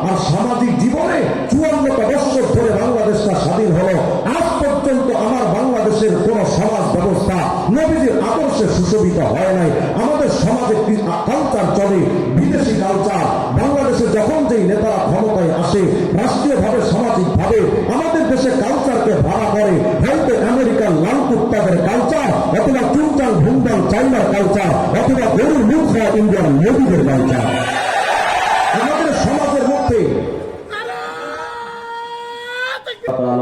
আর সামাজিক জীবনে 54টা বছর ধরে বাংলাদেশটা স্বাধীন হলো। আজ পর্যন্ত আমার বাংলাদেশের কোন সমাজ ব্যবস্থা নবীজির আদর্শে সুশোভিত হয় নাই। আমাদের সমাজে কালচার চলে, বিদেশি কালচার। বাংলাদেশে যখন যেই নেতারা ক্ষমতায় আসে, রাষ্ট্রীয়ভাবে সামাজিকভাবে আমাদের দেশে কালচারকে ভাড়া করে হয়তো আমেরিকার লাল কুত্তাদের কালচার, অথবা চুনচাল ভুন্ডাল চাইনার কালচার, অথবা গরুর মুখ হয় ইন্ডিয়ার মোদীদের কালচার। আমাদের সমাজের মধ্যে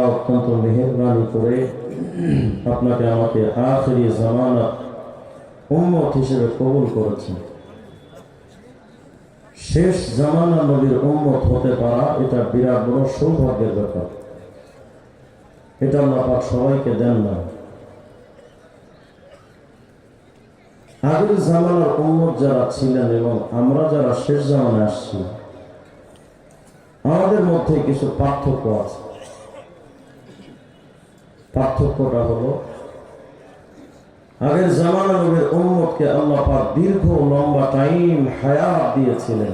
অত্যন্ত মেহেরবানি করে আপনাকে আমাকে আখিরি জামানা উম্মত হিসেবে কবুল করেছেন। শেষ জামানা নবীর উম্মত হতে পারা এটা বিরাট বড় সৌভাগ্যের ব্যাপার। এটা আল্লাহ পাক সবাইকে দেন না। আগের জামানার উম্মত যারা ছিলেন এবং আমরা যারা শেষ জামানায় আসছি, আমাদের মধ্যে কিছু পার্থক্য আছে। পার্থক্যটা হলো, আগের জামানা নবীর উম্মতকে আল্লাহ পাক দীর্ঘ লম্বা টাইম হায়াত দিয়েছিলেন,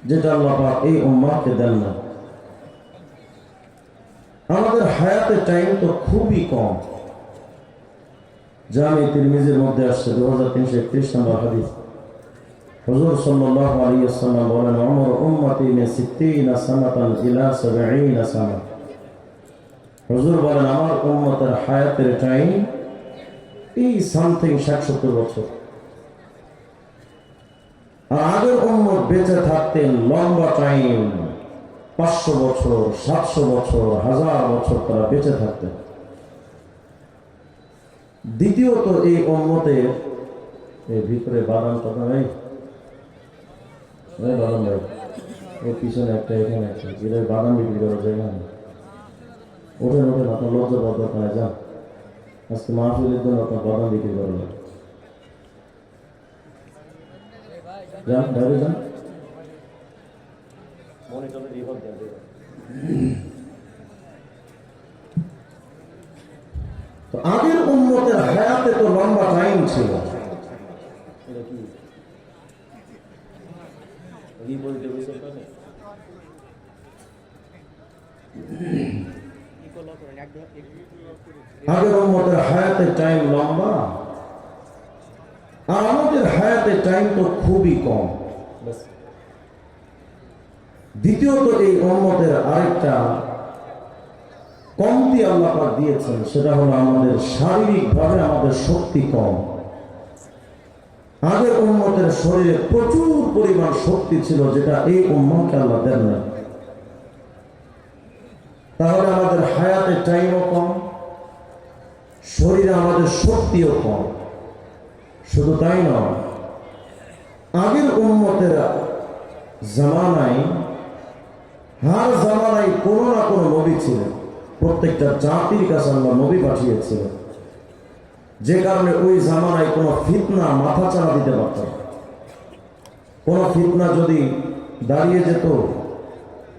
যেটা আল্লাহ পাক এই উম্মতকে দেন না। আমাদের হায়াতের টাইম তো খুবই কম। জামি তিরমিজির মধ্যে আসছে 2331 নম্বর হাদিস। হুজুর সাল্লাল্লাহু আলাইহি ওয়াসাল্লাম বলেন, উমর উম্মতি মিন 60 সানাতান ইলা 70 সানা। হুজুর বলেন, আমার উম্মতের হায়াতের টাইম এই সামথিং 60-70 বছর। আর আগের উম্মত বেঁচে থাকতেন লম্বা টাইম, 500 বছর, 700 বছর, 1000 বছর তারা বেঁচে থাকতেন। দ্বিতীয়ত, এই উম্মতের এই ভিতরে বাদাম কথা নেই, বাদাম ভাই এই পিছনে একটা, এখানে একটা, যেটা বাদাম বিক্রি করা যায় না। ওঠেন ওঠেন, আপনার লজ্জা পাওয়ার দরকার নেই, যান। আজকে মাহফিলের জন্য আপনার বাদাম বিক্রি করা যায়, যান বাইরে যান। তো আগের উম্মতের হায়াতে তো লম্বা টাইম ছিল। আগের উম্মতের হায়াতের টাইম লম্বা, আর আমাদের হায়াতের টাইম তো খুবই কম। দ্বিতীয়ত, এই উম্মতের আরেকটা কমতি আল্লাহ পাক দিয়েছেন, সেটা হলো আমাদের শারীরিকভাবে আমাদের শক্তি কম। আগের উম্মতের শরীরে প্রচুর পরিমাণ শক্তি ছিল, যেটা এই উম্মতকে আল্লাহ দেন না। তাহলে আমাদের হায়াতের টাইমও কম, শরীরে আমাদের শক্তিও কম। শুধু তাই নয়, আগের উম্মতের জামানায়, হার জামানায় কোনো না কোনো নবী ছিলেন। প্রত্যেকটা জাতির কাছে আল্লাহ নবী পাঠিয়েছিলেন, যে কারণে ওই জামানায় কোনো ফিতনা মাথা চাড়া দিতে পারত না। কোনো ফিতনা যদি দাঁড়িয়ে যেত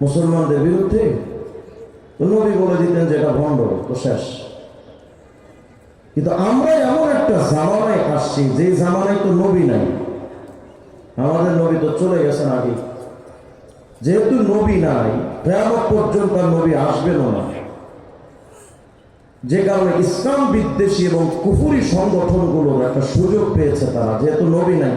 মুসলমানদের বিরুদ্ধে, তো নবী বলে দিতেন যে এটা ভণ্ড, তো শেষ। কিন্তু আমরা এমন একটা জামানায় আসছি, যে জামানায় তো নবী নাই। আমাদের নবী তো চলে গেছেন আগে। যেহেতু নবী নাই, কিয়ামত পর্যন্ত নবী আসবেনও না, যে কারণে ইসলাম বিদ্বেষী এবং কুফরি সংগঠনগুলোর একটা সুযোগ পেয়েছে তারা, যেহেতু নবী নাই।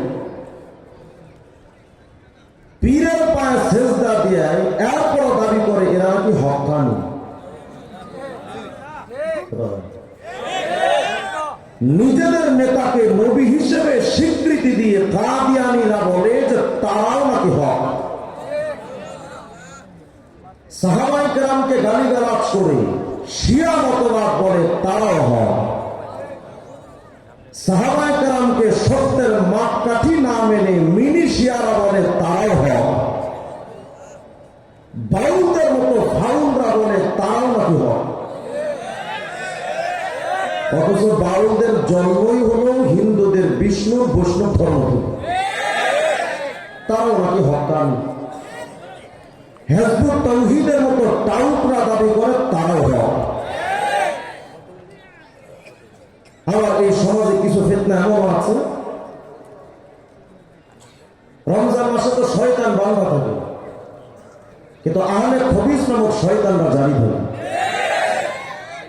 পীরের পায়ে সেজদা দিয়ে এরপর দাবি করে এরা কি হক্কানি। নিজেদের নেতাকে নবী হিসেবে স্বীকৃতি দিয়ে কাদিয়ানীরা বলে যে তারাও নাকি হক। সাহাবায়ে কেরামকে গালিগালাজ করে শিয়া মতবাদ বলে তারাও হক। সাহাবায়ে কেরামকে সত্যের মাপকাঠি না মেনে মিনি শিয়ারা বলে তারাও হক। বাউলদের মতো ফাউলরা বলে তারাও নাকি হক। অথচ বাউলদের জন্মই হলো হিন্দুদের বিষ্ণু বৈষ্ণব ধর্ম থেকে, তারাও নাকি হক্কানি। হিজবুত তাওহীদের মতো টাউটরা দাবি করে তারাও হক। আবার এই সমাজে কিছু ফিতনা এমন আছে, রমজান মাসে তো শয়তান বান্ধা থাকে, কিন্তু আহলে খবিস নামক শয়তানরা জারি ধরে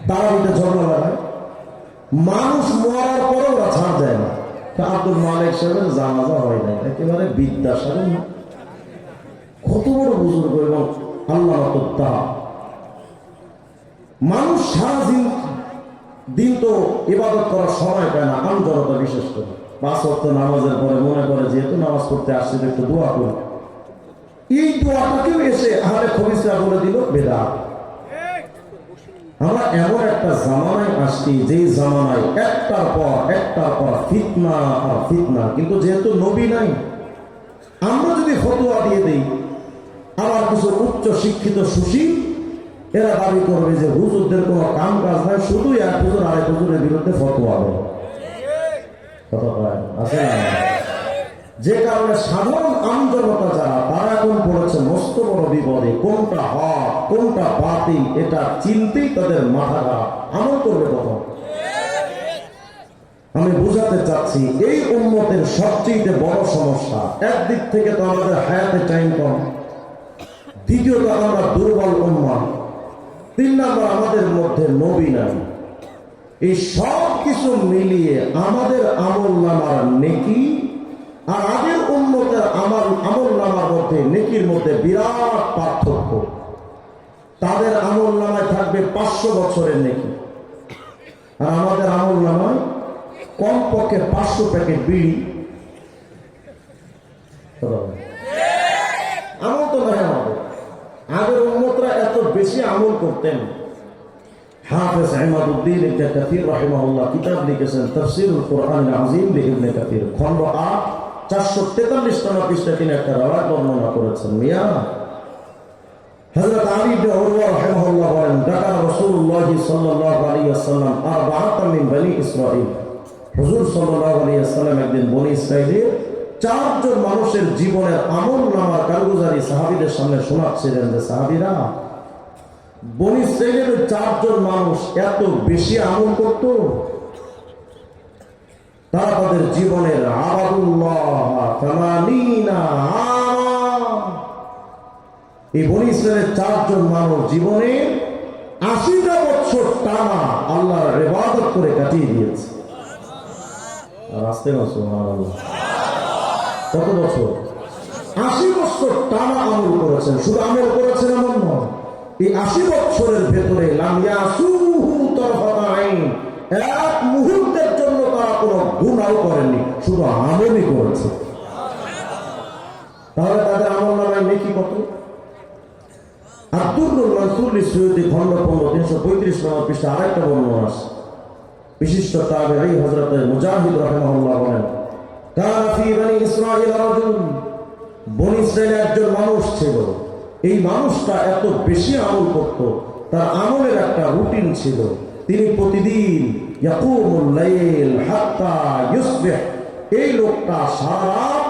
তারাবিতে ঝগড়া লাগায়, মানুষ মরার পরেও ওরা ছাড় দেয় না। আব্দুল মালিক সাহেবের জানাজা হয় না, একেবারে বিদ্যাসাগর না, কত বড় বুজুর্গ এবং আল্লাহ মানুষ সারা দিন তো ইবাদত করার সময় পায় না, আমজনতা বিশেষ করে 5 ওয়াক্ত নামাজের পরে মনে করে যেহেতু নামাজ পড়তে আসছে একটু দোয়া করি, এই দোয়াটাকেও এসে আহলে খবিসরা বলে দিল বেদাত। আমরা এমন একটা জামানায় আসছি যে জামানায় একটার পর ফিতনা আর ফিতনা, কিন্তু যেহেতু নবী নাই, আমরা যদি ফতোয়া দিয়ে দেই, আবার কিছু উচ্চ শিক্ষিত সুশীল এরা দাবি করবে যে হুজুরদের কোনো কাম কাজ নাই, শুধু এক হুজুর আরেক হুজুরের বিরুদ্ধে ফতোয়া দেয়। কথা বলেন আছে না? যে কারণে সাধারণ আমজনতা যারা, তারা এখন পড়েছে মস্ত বড় বিপদে। কোনটা হক কোনটা বাতিল এটা চিনতেই তাদের মাথা খারাপ, আমল করবে তখন। আমি বুঝাতে চাচ্ছি এই উম্মতের সবচেয়ে বড় সমস্যা, একদিক থেকে তো আমাদের হায়াতে টাইম কম, দ্বিতীয়ত আমরা দুর্বল উম্মাহ, 3 নম্বর আমাদের মধ্যে নবী নাই। এই সব কিছু মিলিয়ে আমাদের আমল নামার নেকি আর আগের উম্মতের আমল নামার মধ্যে নেকির মধ্যে বিরাট পার্থক্য। তাদের আমল নামায় থাকবে 500 বছরের নেকি, আর আমাদের আমল নামায় কমপক্ষে 500 প্যাকেট বিড়ি। আমল তো নাই আমাদের, আগের উম্মতরা এত বেশি আমল করতেন। হাফেজ ইমাদউদ্দিন ইবনে কাসির রাহিমাহুল্লাহ কিতাব লিখেছেন তাফসীরুল কুরআনিল আযীম ইবনে কাসির, খণ্ড 8 443 নম্বর পৃষ্ঠায় তিনি একটা রাওয়ায়াত বর্ণনা করেছেন। মিয়া হযরত আলী ইবনে উরওয়া রাহিমাহুল্লাহ বলেন, ডাকা রাসূলুল্লাহ সাল্লাল্লাহু আলাইহি ওয়াসাল্লাম আরবাআতাম মিন বনি ইসরাঈল, হুজুর সাল্লাল্লাহু আলাইহি ওয়াসাল্লাম একদিন বনি ইসরাঈলের 4 জন মানুষের জীবনের আমল নামার কারগুজারি সাহাবীদের সামনে শোনাচ্ছিলেন যে সাহাবীরা, বনি ইসরাঈলের 4 জন মানুষ এত বেশি আমল করত, তারা তাদের জীবনের আবাদুল্লাহ 80 এই বনি ইসরাঈলের 4 জন মানুষ জীবনে 80টা বছর টানা আল্লাহর ইবাদত করে কাটিয়ে দিয়েছে। আর আসতে না সুবহানাল্লাহ, কত বছর? 80 বছর টানা আমল করেছেন। শুধু আমল করেছেন এমন নয়, এই 80 বছরের ভেতরে লাম ইয়াসুহু তারফাতা আইন, এক মুহূর্তের জন্য তারা কোনো গুনাহ করেননি, শুধু আমলই করেছে। তাহলে তাদের আমল নামায় নেকি কত? আব্দুল মানসুর লিসুয়ুতি খণ্ড 15 335 নম্বর পৃষ্ঠা আরেকটা বর্ণনা আছে। বিশিষ্ট তাবেঈ হযরত মুজাহিদ রাহিমাহুল্লাহ বলেন, কানা ফি বনি ইসরাঈল রাজুল, বনি ইসরাঈলে একজন মানুষ ছিল, এই মানুষটা এত বেশি আমল করত, তার আমলের একটা রুটিন ছিল। তিনি প্রতিদিন ইয়াকুমুল লাইল হাত্তা ইউসবিহ, এই লোকটা সারা রাত,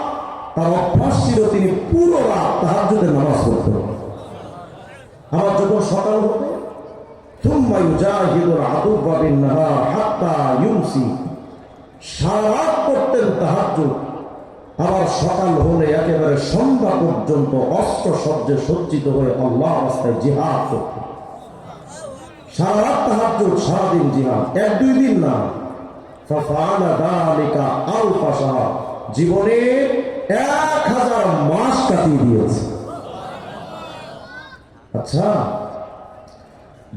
তার অভ্যাস ছিল তিনি পুরো রাত তাহাজ্জুদের নামাজ পড়তেন। আবার যখন সকাল হতো, থুম্মা ইউজাহিদুল আদুওয়া বিন নাহার হাত্তা ইউমসি, সারা রাত পড়তেন তাহাজ্জুদ, আবার সকাল হলে একেবারে সন্ধ্যা পর্যন্ত অস্ত্র সজ্জে সজ্জিত হয়ে আল্লাহর রাস্তায় জিহাদ করতেন। সারা রাত তাহাজ্জুদ, সারাদিন জিহাদ, 1-2 দিন না। ফাফআলা যালিকা আলফা শাহর, জীবনে 1000 মাস কাটিয়ে দিয়েছে। আচ্ছা,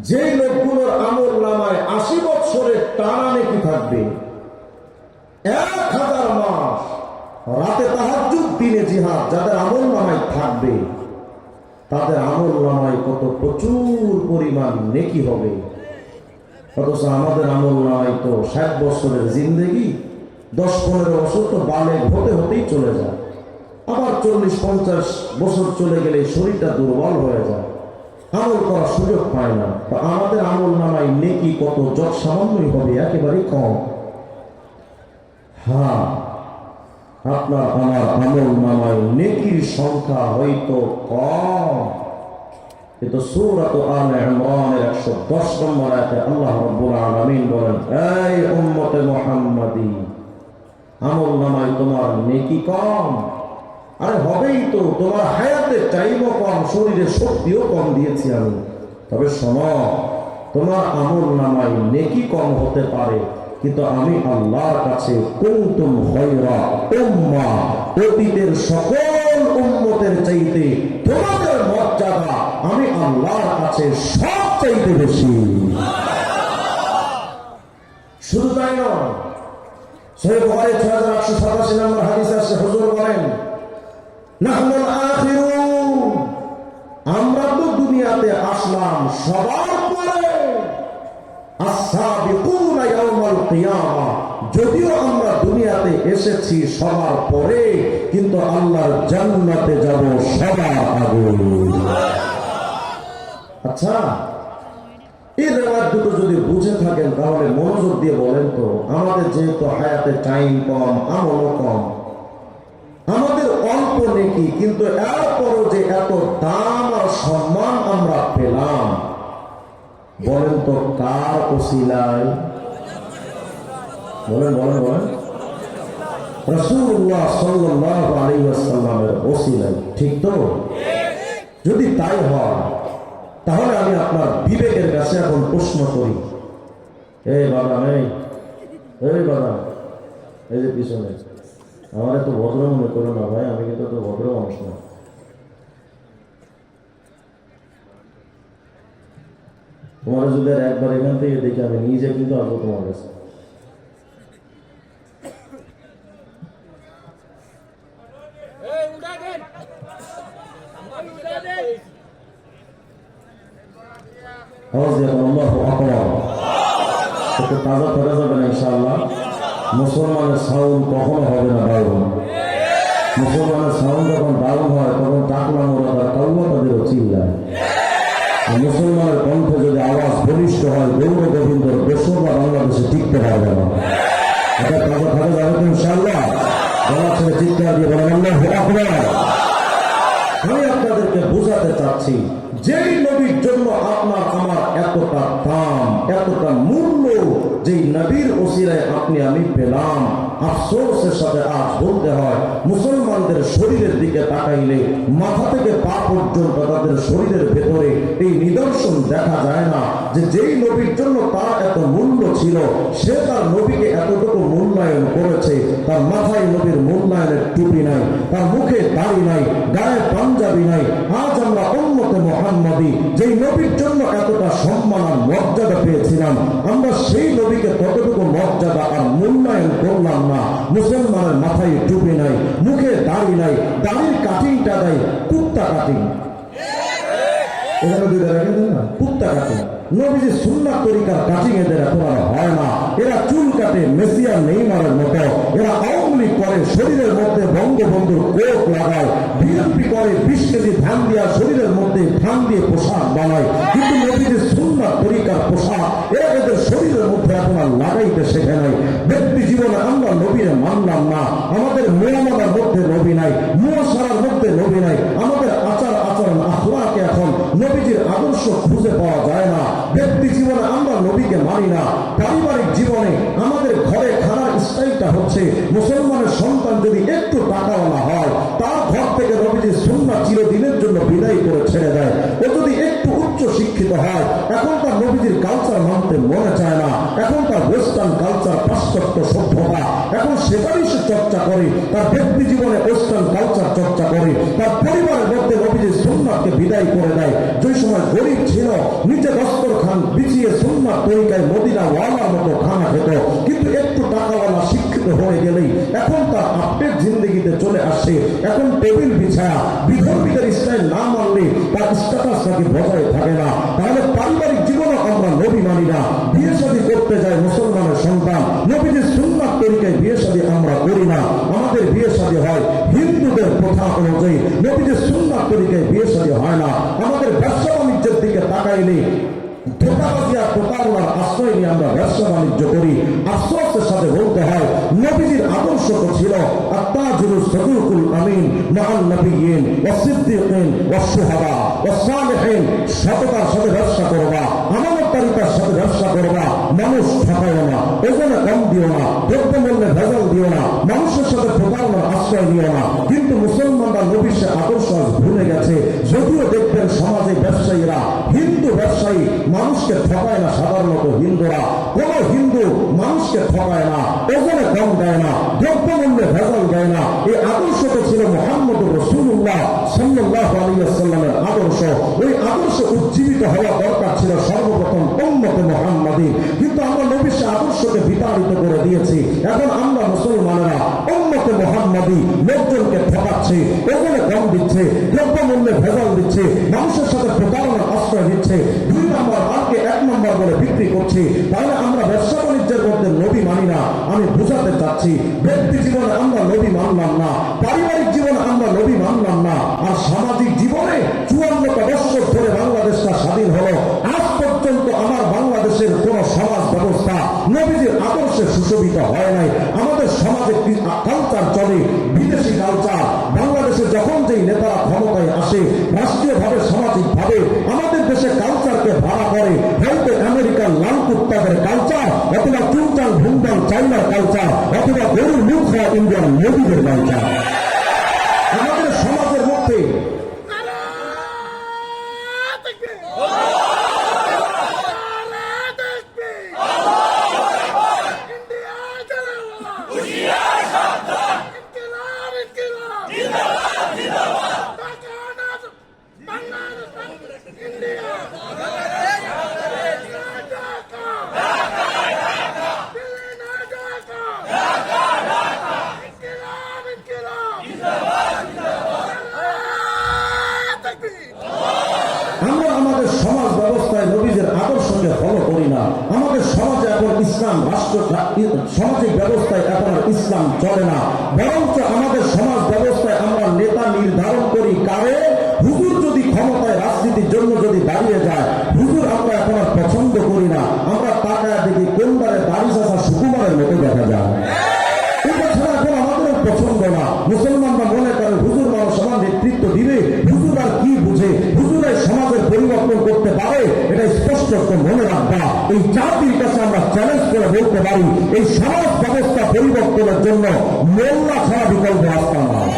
যে লোকগুলোর আমল নামায় 80 বছরের টানা নেকি থাকবে, 1000 মাস রাতে তাহাজ্জুদ দিনে জিহাদ যাদের আমল নামায় থাকবে, তাদের আমল নামায় কত প্রচুর পরিমাণ নেকি হবে। অথচ আমাদের আমল নামায় তো 60 বছরের জিন্দেগি, 10-15 বছর তো বালেগ হতে হতেই চলে যায়, আবার 40-50 বছর চলে গেলে শরীরটা দুর্বল হয়ে যায়, আমল করার সুযোগ পায় না। আমাদের আমল নামায় নেকি কত যত সামান্যই হবে, একেবারেই কম। হ্যাঁ, আপনার আমার আমল নামায় নেকির সংখ্যা হয়তো কম, কিন্তু সূরাত আলে ইমরানের 110 নম্বর আয়াতে আল্লাহ রাব্বুল আলামিন বলেন, এই উম্মতে মুহাম্মাদি, আমল নামায় তোমার নেকি কম, আরে হবেই তো, তোমার হায়াতের টাইমও কম, শরীরের শক্তিও কম দিয়েছি আমি। তবে শোনো, তোমার আমল নামায় নেকি কম হতে পারে, কিন্তু আমি আল্লাহর কাছে কুনতুম খায়রা উম্মাহ, অতীতের সকল উম্মতের চাইতে তোমাদের মর্যাদা আমি আল্লাহর কাছে সব চাইতে বেশি। শুধু তাই নয়, সহিহ বুখারী 6887 নম্বর হাদিসে আছে, হুজুর বলেন, নাহনুল আখিরুন, আমরা তো দুনিয়াতে আসলাম সবার পরে, আস-সাবিকুনা ইয়াউমাল কিয়ামা, যদিও আমরা দুনিয়াতে এসেছি সবার পরে, কিন্তু আল্লাহর জান্নাতে যাব সবার আগে। আচ্ছা, এই রেওয়াজ দুটো যদি বুঝে থাকেন তাহলে মনোযোগ দিয়ে বলেন তো, আমাদের যেহেতু হায়াতে টাইম কম, আমলও কম, আমাদের অল্প নেকি, কিন্তু এরপরও যে এত দাম আর সম্মান আমরা পেলাম, বলেন তো কার ওসিলায়? বলেন বলেন বলেন, রাসূলুল্লাহ সাল্লাল্লাহু আলাইহি ওয়াসাল্লামের ওসিলায়, ঠিক তো? যদি তাই হয় তাহলে আমি আপনার বিবেকের কাছে এখন প্রশ্ন করি, এই বাদাম, এই বাদাম, এই যে পিছনে, আমার এত ভদ্র মনে করো না ভাই, আমি কিন্তু এত ভদ্র মানুষ না। তোমার যদি একবার এখান থেকে দেখি, আমি নিজে কিন্তু আসবো তোমার কাছে। তাজা ফেরা যাবে না ইনশাআল্লাহ। মুসলমানের সাউন্ড কখনো হবে না ডাউন। মুসলমানের সাউন্ড যখন ডাউন হয় তখন টাকলা মোড়া তার কাউয়া তাদেরও চিল্লায়। মুসলমানের কণ্ঠে যদি আওয়াজ বলিষ্ঠ হয়, গৌর গোবিন্দর বেসরকার বাংলাদেশে টিকতে পারবে না। এটা তাজা থাকা যাবে তো ইনশাআল্লাহ। গলা ছেড়ে চিৎকার দিয়ে বলেন আল্লাহু আকবার। আমি আপনাদেরকে বোঝাতে চাচ্ছি, যেই নবীর জন্য আপনার আমার এতটা দাম, এতটা মূল্য, যেই নবীর ওসিলায় আপনি আমি পেলাম, আফসোসের সাথে আজ বলতে হয়, মুসলমানদের শরীরের দিকে তাকাইলে মাথা থেকে পা পর্যন্ত তাদের শরীরের ভেতরে এই নিদর্শন দেখা যায় না যে যেই নবীর জন্য তার এত মূল্য ছিল, সে তার নবীকে এতটুকু মূল্যায়ন করেছে। তার মাথায় নবীর মূল্যায়নের টুপি নাই, তার মুখে দাড়ি নাই, গায়ে পাঞ্জাবি নাই। আজ আমরা উম্মতে মুহাম্মাদি যেই নবীর জন্য এতটা সম্মান আর মর্যাদা পেয়েছিলাম, আমরা সেই নবীকে ততটুকু মর্যাদা আর মূল্যায়ন করলাম না। মুসলমানের মাথায় টুপি নাই, মুখে দাড়ি নাই, দাড়ির কাটিংটা দেয় কুত্তা কাটিং। এখানে দুইটা রাখেন না, কুত্তা কাটিং। নবীজি সুন্নাত তরিকার কাটিং এদের এতটা হয় না। এরা চুল কাটে মেসি আর নেইমারের মতো, এরা আওয়ামী লীগ করে, শরীরের মধ্যে বঙ্গবন্ধুর কোট লাগায়, বিএনপি করে 20 কেজি ধান দিয়া শরীরের মধ্যে ধান দিয়ে পোশাক বানায়, কিন্তু নবীজি সুন্নাত তরিকার পোশাক এরা এদের শরীরের মধ্যে এখন লাগাইতে শেখে নাই। ব্যক্তি জীবনে আমরা নবীরে মানলাম না, আমাদের মুআমালার মধ্যে নবী নাই, মুআশারার মধ্যে নবী নাই, আমাদের আচার আচরণ আখলাকে এখন নবীজির আদর্শ খুঁজে পাওয়া যায় না। ব্যক্তি জীবনে আমরা নবীকে মানি না। পারিবারিক জীবনে আমাদের ঘরে খানার স্টাইলটা হচ্ছে, মুসলমানের সন্তান যদি একটু টাকাওয়ালা হয়, তার ঘর থেকে নবীজি সুন্নাত চিরদিনের জন্য বিদায় করে ছেড়ে দেয়। ও যদি একটু উচ্চ শিক্ষিত হয়, এখন তার নবীজির কালচার মানতে মনে চায় না। এখন তার ওয়েস্টার্ন কালচার, পাশ্চাত্য সভ্যতা, এখন সেটারই সে চর্চা করে। তার ব্যক্তি জীবনে ওয়েস্টার্ন কালচার চর্চা করে, তার পরিবারের মধ্যে নবীজির সুন্নাতকে বিদায় করে দেয়। যে সময় গরিব ছিল, নিচে দস্তরখান বিছিয়ে সুন্নাত তরিকায় মদিনা ওয়ালার মতো খানা খেত, কিন্তু একটু টাকাওয়ালা শিক্ষিত হয়ে গেলেই এখন তার আপডেট জিন্দগিতে চলে আসে। এখন টেবিল বিছায়া বিধর্মীদের স্টাইল না মানলে তার স্ট্যাটাস নাকি বজায় থাকে না। তাহলে পারিবারিক জীবনে আমরা নবী মানি না। বিয়ে শাদী করতে যায় মুসলমানের সন্তান, নবীজির সুন্নাত তরিকায় বিয়ে শাদী আমরা করি না। আমাদের বিয়ে শাদী হয় হিন্দুদের প্রথা অনুযায়ী, নবীজির সুন্নাত তরিকায় বিয়ে শাদী হয় না। আমাদের ব্যবসা বাণিজ্যের দিকে তাকাইলে ধোঁকাবাজি আর প্রতারণার আশ্রয় নিয়ে আমরা ব্যবসা বাণিজ্য করি। আফসোসের সাথে বলতে হয়, নবীজির আদর্শ তো ছিল আত্তাজুল সাদুকুল আমিন মাআন নবিয়্যিন ওয়াস সিদ্দীকিন ওয়াস শুহাদা ওয়াস সালিহিন। সততার সাথে ব্যবসা করবা, আমানতদারিতার সাথে ব্যবসা করবা, মানুষ ঠকায়ো না, ওজনে কম দিও না, দ্রব্যমূল্যে ভেজাল দিও না, মানুষের সাথে প্রতারণার আশ্রয় নিও না। কিন্তু মুসলমানরা নবীর সে আদর্শ আজ ভুলে গেছে। যদিও দেখবেন সমাজে ব্যবসায়ীরা, হিন্দু ব্যবসায়ী মানুষকে ঠকায় না, সাধারণত হিন্দুরা, কোন হিন্দু মানুষকে ঠকায় না, ওজনে কম দেয় না, দ্রব্যমূল্যে ভেজাল দেয় না। এই আদর্শ তো ছিল মুহাম্মদুর রাসূলুল্লাহ সাল্লাল্লাহু আলাইহি ওয়াসাল্লামের আদর্শ। ওই আদর্শে উজ্জীবিত হওয়া দরকার ছিল সর্বপ্রথম উম্মতে মুহাম্মাদী। কিন্তু আমরা নবীর সে আদর্শকে বিতাড়িত করে দিয়েছি। এখন আমরা মুসলমানেরা উম্মতে মুহাম্মাদী লোকজনকে ঠকাচ্ছে, ওজনে কম দিচ্ছে, দ্রব্যমূল্যে ভেজাল দিচ্ছে, মানুষের সাথে প্রতারণার আশ্রয় দিচ্ছে, 2 নম্বর মালকে 1 নম্বর বলে বিক্রি করছে। তাহলে আমরা ব্যবসা বাণিজ্যের মধ্যে নবী মানি না। আমি বুঝাতে চাচ্ছি, ব্যক্তি জীবনে আমরা নবী মানলাম না, পারিবারিক জীবনে আমরা নবী মানলাম না, আর সামাজিক জীবনে 54টা বছর ধরে বাংলাদেশটা স্বাধীন হলো, আজ পর্যন্ত আমার বাংলাদেশের কোন সমাজ ব্যবস্থা নবীজির আদর্শে সুশোভিত হয় নাই। আমাদের সমাজে কালচার চলে, বিদেশি কালচার। বাংলাদেশে যখন যেই নেতারা ক্ষমতায় আসে, রাষ্ট্রীয়ভাবে সামাজিকভাবে আমাদের দেশে কালচারকে ভাড়া করে, হয়তো আমেরিকার লাল কুত্তাদের কালচার, অথবা চুনচাল ভুন্ডাল চাইনার কালচার, অথবা গরুর মুখ হয় ইন্ডিয়ান নবীদের কালচার। আমাদের সমাজের মধ্যে ফলো করি না। আমাদের সমাজে এখন ইসলাম রাষ্ট্র সামাজিক ব্যবস্থায় এখন আর ইসলাম চলে না, বরঞ্চ আমাদের সমাজ ব্যবস্থায় আমরা নেতা নির্ধারণ করি কারে। হুজুর যদি ক্ষমতায় রাজনীতির জন্য যদি দাঁড়িয়ে যায়, হুজুর আমরা এখন আর পছন্দ করি না। আমরা তাকায় দেখি কোনবারে দাড়ি চাষা সুকুমারের মতো দেখা যায়। এটা ছাড়া এখন আমাদের পছন্দ না। মুসলমানরা মনে করে হুজুর মানুষ আমার নেতৃত্ব দিবে, হুজুর আর কি বুঝে, হুজুরাই সমাজের পরিবর্তন করতে পারে। এটা স্পষ্ট মনে রাখবা। এই জাতির কাছে আমরা চ্যালেঞ্জ করে বলতে পারি, এই সমাজ ব্যবস্থা পরিবর্তনের জন্য মোল্লা ছাড়া বিকল্প রাস্তা নয়।